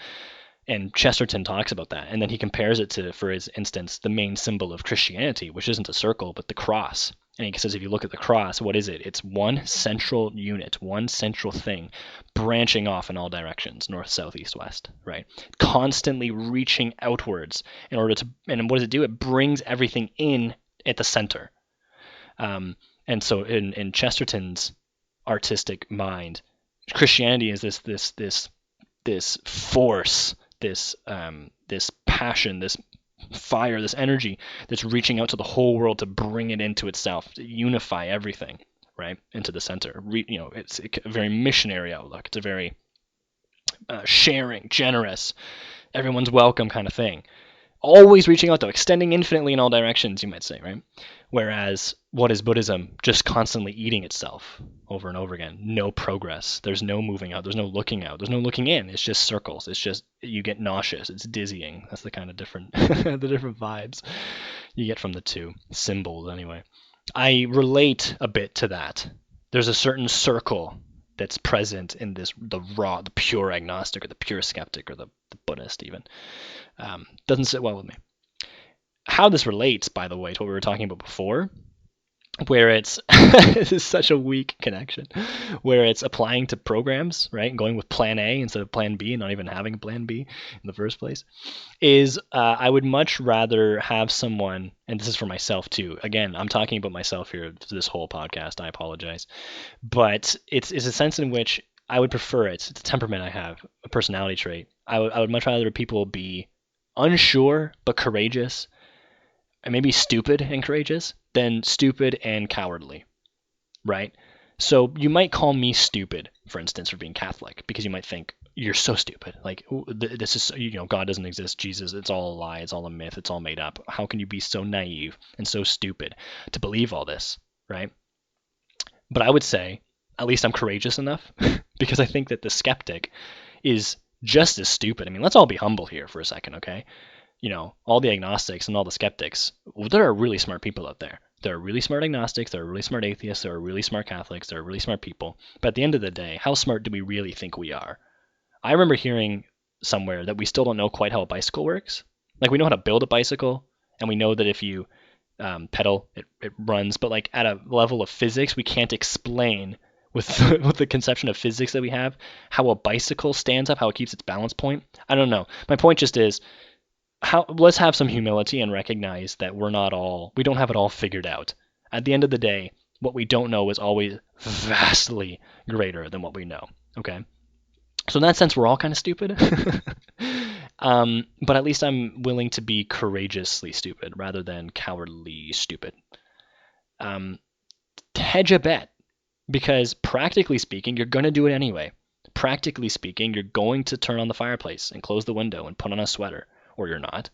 And Chesterton talks about that. And then he compares it to, for his instance, the main symbol of Christianity, which isn't a circle, but the cross. And he says if you look at the cross, what is it? It's one central unit, one central thing, branching off in all directions, north, south, east, west, right? Constantly reaching outwards in order to, and what does it do? It brings everything in at the center. And so in Chesterton's artistic mind, Christianity is this force, this passion, this fire, this energy that's reaching out to the whole world to bring it into itself, to unify everything, right, into the center. It's a very missionary outlook. It's a very sharing, generous, everyone's welcome kind of thing. Always reaching out, though, extending infinitely in all directions, you might say, right? Whereas, what is Buddhism? Just constantly eating itself over and over again. No progress. There's no moving out. There's no looking out. There's no looking in. It's just circles. It's just, you get nauseous. It's dizzying. That's the kind of different, the different vibes you get from the 2 symbols, anyway. I relate a bit to that. There's a certain circle that's present in this, the pure agnostic, or the pure skeptic, or the Buddhist even. Doesn't sit well with me. How this relates, by the way, to what we were talking about before, where it's this is such a weak connection, where it's applying to programs, right, and going with plan A instead of plan B, and not even having plan B in the first place, is I would much rather have someone, and this is for myself too. Again, I'm talking about myself here this whole podcast. I apologize, but it's a sense in which I would prefer it. It's a temperament I have, a personality trait. I would much rather people be unsure but courageous, and maybe stupid and courageous, than stupid and cowardly, right? So you might call me stupid, for instance, for being Catholic, because you might think you're so stupid. Like this is, God doesn't exist. Jesus, it's all a lie. It's all a myth. It's all made up. How can you be so naive and so stupid to believe all this, right? But I would say, at least I'm courageous enough, because I think that the skeptic is just as stupid. I mean, let's all be humble here for a second, okay? All the agnostics and all the skeptics, well, there are really smart people out there. There are really smart agnostics, there are really smart atheists, there are really smart Catholics, there are really smart people. But at the end of the day, how smart do we really think we are? I remember hearing somewhere that we still don't know quite how a bicycle works. Like, we know how to build a bicycle, and we know that if you pedal, it runs. But like at a level of physics, we can't explain with with the conception of physics that we have how a bicycle stands up, how it keeps its balance point. I don't know. My point just is, let's have some humility and recognize that we don't have it all figured out. At the end of the day, what we don't know is always vastly greater than what we know. Okay? So in that sense, we're all kind of stupid. But at least I'm willing to be courageously stupid rather than cowardly stupid. Hedge a bet, because practically speaking, you're going to do it anyway. Practically speaking, you're going to turn on the fireplace and close the window and put on a sweater, or you're not,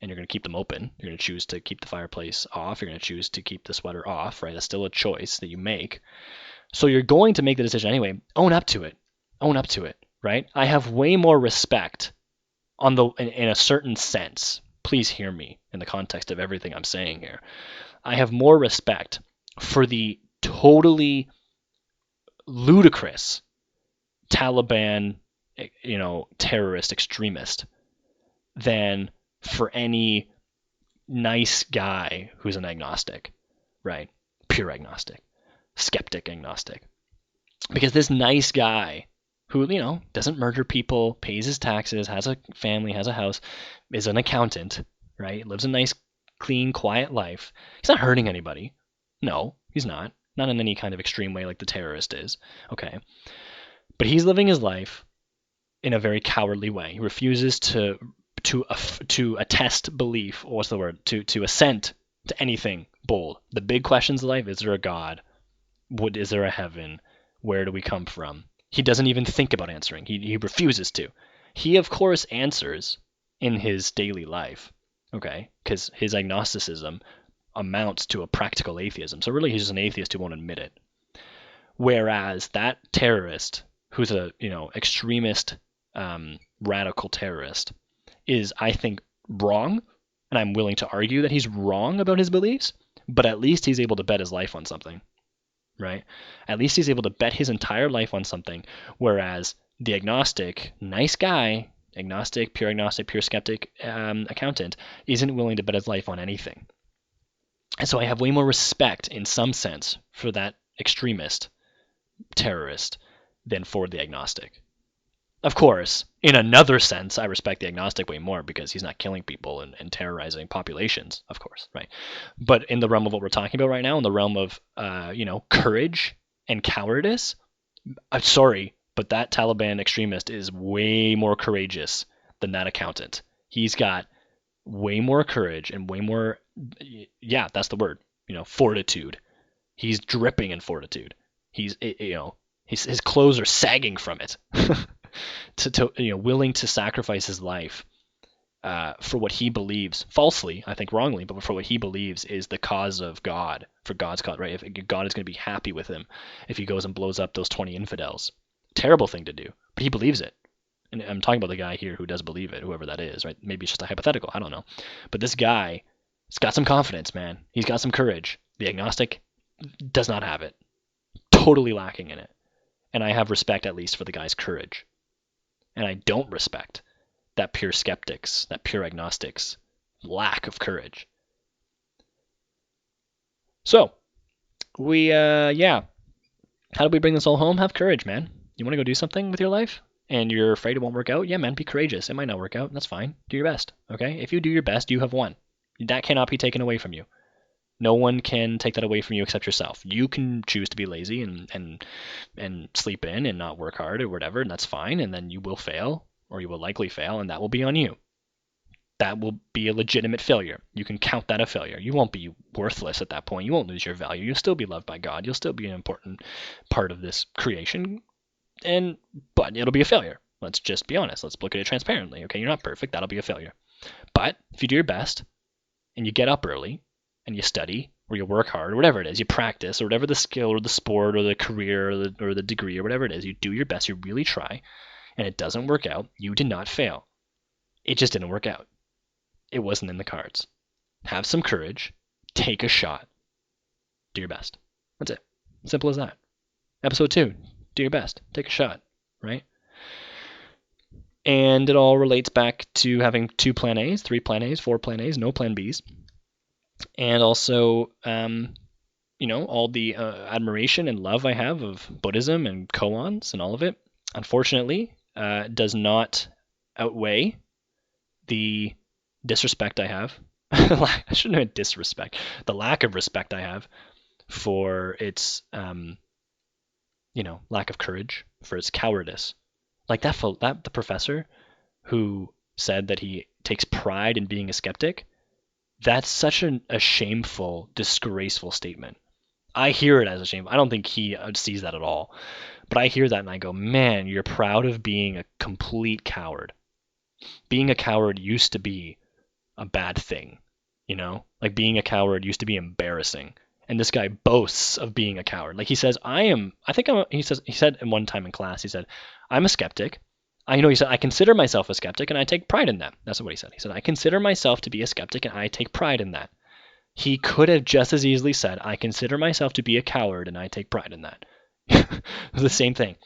and you're going to keep them open. You're going to choose to keep the fireplace off. You're going to choose to keep the sweater off, right? That's still a choice that you make. So you're going to make the decision anyway. Own up to it. Own up to it, right? I have way more respect in a certain sense. Please hear me in the context of everything I'm saying here. I have more respect for the totally ludicrous Taliban, terrorist extremist than for any nice guy who's an agnostic, right? Pure agnostic, skeptic agnostic. Because this nice guy who, doesn't murder people, pays his taxes, has a family, has a house, is an accountant, right? Lives a nice, clean, quiet life. He's not hurting anybody. No, he's not. Not in any kind of extreme way like the terrorist is. Okay. But he's living his life in a very cowardly way. He refuses to attest belief, or what's the word? To assent to anything bold. The big questions of life: is there a God? Is there a heaven? Where do we come from? He doesn't even think about answering. He refuses to. He, of course, answers in his daily life, okay? Because his agnosticism amounts to a practical atheism. So really, he's just an atheist who won't admit it. Whereas that terrorist, who's a extremist, radical terrorist, is, I think, wrong, and I'm willing to argue that he's wrong about his beliefs. But at least he's able to bet his life on something. Right? At least he's able to bet his entire life on something, whereas the agnostic, nice guy, pure skeptic, accountant, isn't willing to bet his life on anything. And so I have way more respect, in some sense, for that extremist terrorist than for the agnostic. Of course, in another sense, I respect the agnostic way more because he's not killing people and terrorizing populations, of course, right? But in the realm of what we're talking about right now, in the realm of, courage and cowardice, I'm sorry, but that Taliban extremist is way more courageous than that accountant. He's got way more courage and way more, yeah, that's the word, fortitude. He's dripping in fortitude. His clothes are sagging from it. Willing to sacrifice his life for what he believes, falsely, I think wrongly, but for what he believes is the cause of God, for God's cause, right? If God is going to be happy with him if he goes and blows up those 20 infidels. Terrible thing to do, but he believes it. And I'm talking about the guy here who does believe it, whoever that is, right? Maybe it's just a hypothetical, I don't know. But this guy has got some confidence, man. He's got some courage. The agnostic does not have it. Totally lacking in it. And I have respect, at least, for the guy's courage. And I don't respect that pure skeptics, that pure agnostics' lack of courage. So, how do we bring this all home? Have courage, man. You want to go do something with your life and you're afraid it won't work out? Yeah, man, be courageous. It might not work out. That's fine. Do your best, okay? If you do your best, you have won. That cannot be taken away from you. No one can take that away from you except yourself. You can choose to be lazy and sleep in and not work hard or whatever, and that's fine, and then you will fail, or you will likely fail, and that will be on you. that will be a legitimate failure. You can count that a failure. You won't be worthless at that point. You won't lose your value. You'll still be loved by God. You'll still be an important part of this creation. But it'll be a failure. Let's just be honest. Let's look at it transparently. Okay, you're not perfect. That'll be a failure. But if you do your best and you get up early and you study or you work hard or whatever it is, you practice or whatever the skill or the sport or the career or the degree or whatever it is, you do your best, you really try, and it doesn't work out, you did not fail. It just didn't work out. It wasn't in the cards. Have some courage. Take a shot. Do your best. That's it. Simple as that. Episode 2. Do your best. Take a shot. Right? And it all relates back to having 2 plan A's, 3 plan A's, 4 plan A's, no plan B's. And also, all the admiration and love I have of Buddhism and Koans and all of it, unfortunately, does not outweigh the disrespect I have. I shouldn't have disrespect. The lack of respect I have for its, lack of courage, for its cowardice. Like the professor who said that he takes pride in being a skeptic, that's such a shameful, disgraceful statement. I hear it as a shame. I don't think he sees that at all. But I hear that and I go, man, you're proud of being a complete coward. Being a coward used to be a bad thing, Like being a coward used to be embarrassing. And this guy boasts of being a coward. Like he says, he said in one time in class, he said, I'm a skeptic. He said, I consider myself a skeptic and I take pride in that. That's what he said. He said, I consider myself to be a skeptic and I take pride in that. He could have just as easily said, I consider myself to be a coward and I take pride in that. The same thing.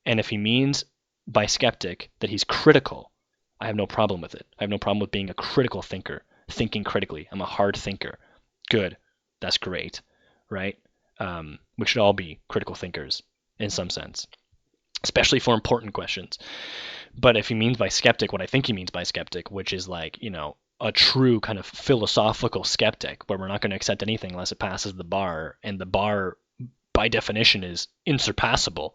And if he means by skeptic that he's critical, I have no problem with it. I have no problem with being a critical thinker, thinking critically. I'm a hard thinker. Good. That's great, right? We should all be critical thinkers in some sense, especially for important questions. But if he means by skeptic what I think he means by skeptic, which is like, a true kind of philosophical skeptic, where we're not going to accept anything unless it passes the bar, and the bar by definition is insurpassable,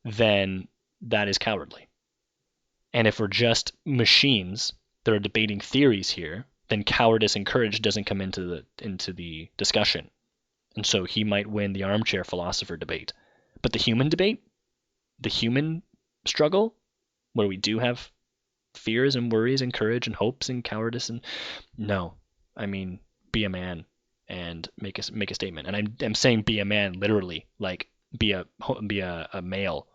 then that is cowardly. And if we're just machines that are debating theories here, then cowardice and courage doesn't come into the discussion. And so he might win the armchair philosopher debate. But the human debate, the human struggle, where we do have fears and worries and courage and hopes and cowardice, and be a man and make a statement. And I'm saying be a man literally, like be a male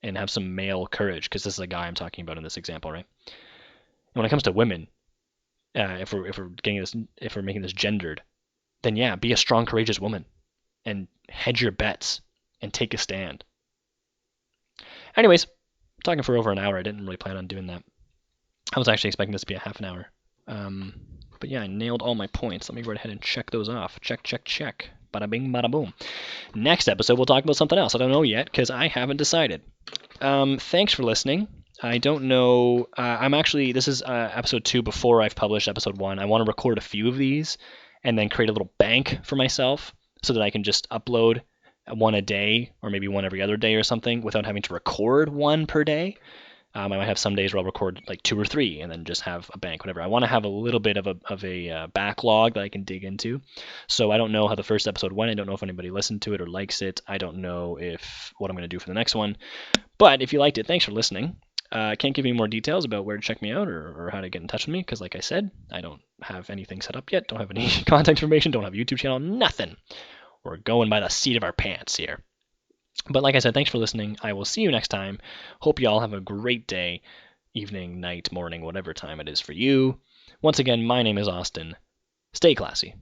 and have some male courage, because this is a guy I'm talking about in this example, right? And when it comes to women, if we're making this gendered, then yeah, be a strong, courageous woman and hedge your bets and take a stand. Anyways, I'm talking for over an hour. I didn't really plan on doing that. I was actually expecting this to be a half an hour. But yeah, I nailed all my points. Let me go ahead and check those off. Check. Bada bing, bada boom. Next episode, we'll talk about something else. I don't know yet because I haven't decided. Thanks for listening. I don't know. This is episode 2 before I've published episode 1. I want to record a few of these and then create a little bank for myself so that I can just upload one a day or maybe one every other day or something without having to record one per day. I might have some days where I'll record like 2 or 3 and then just have a bank, whatever. I want to have a little bit of a backlog that I can dig into. So I don't know how the first episode went. I don't know if anybody listened to it or likes it. I don't know what I'm going to do for the next one. But if you liked it, thanks for listening. I can't give you more details about where to check me out or how to get in touch with me because, like I said, I don't have anything set up yet. Don't have any contact information. Don't have a YouTube channel. Nothing. We're going by the seat of our pants here. But like I said, thanks for listening. I will see you next time. Hope you all have a great day, evening, night, morning, whatever time it is for you. Once again, my name is Austin. Stay classy.